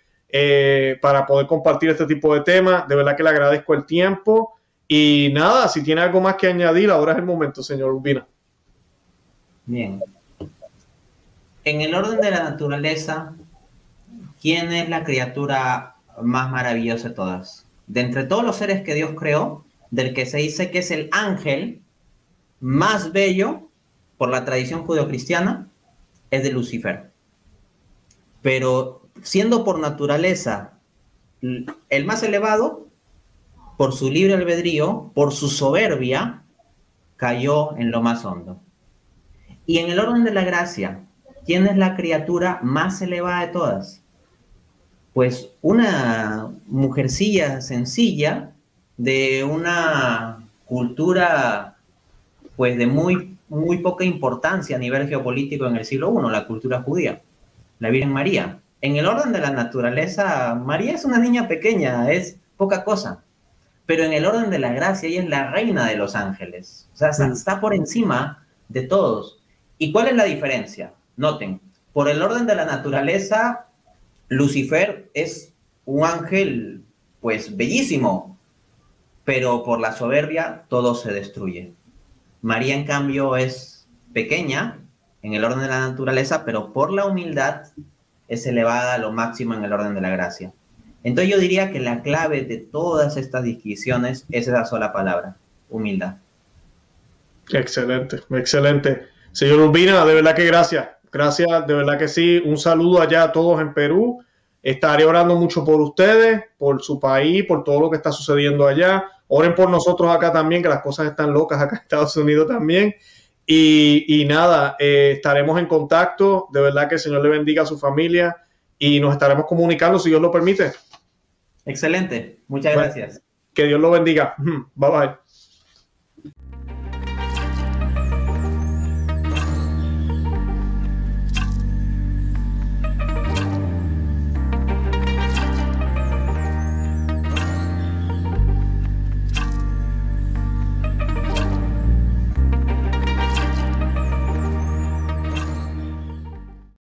para poder compartir este tipo de temas. De verdad que le agradezco el tiempo. Y nada, si tiene algo más que añadir, ahora es el momento, señor Urbina. Bien. En el orden de la naturaleza, ¿quién es la criatura más maravillosa de todas? De entre todos los seres que Dios creó, del que se dice que es el ángel más bello por la tradición judeocristiana, es de Lucifer. Pero siendo por naturaleza el más elevado, por su libre albedrío, por su soberbia, cayó en lo más hondo. Y en el orden de la gracia, ¿quién es la criatura más elevada de todas? Pues una mujercilla sencilla de una cultura pues de muy poca importancia a nivel geopolítico en el siglo I, la cultura judía, la Virgen María. En el orden de la naturaleza, María es una niña pequeña, es poca cosa, pero en el orden de la gracia ella es la reina de los ángeles, o sea, está por encima de todos. ¿Y cuál es la diferencia? Noten, por el orden de la naturaleza, Lucifer es un ángel pues bellísimo, pero por la soberbia todo se destruye. María, en cambio, es pequeña en el orden de la naturaleza, pero por la humildad es elevada a lo máximo en el orden de la gracia. Entonces yo diría que la clave de todas estas disquisiciones es esa sola palabra, humildad. Excelente, excelente. Señor Urbina, de verdad que gracias. Gracias, de verdad que sí. Un saludo allá a todos en Perú. Estaré orando mucho por ustedes, por su país, por todo lo que está sucediendo allá. Oren por nosotros acá también, que las cosas están locas acá en Estados Unidos también. Y nada, estaremos en contacto. De verdad que el Señor le bendiga a su familia y nos estaremos comunicando si Dios lo permite. Excelente, muchas gracias. Que Dios lo bendiga. Bye bye.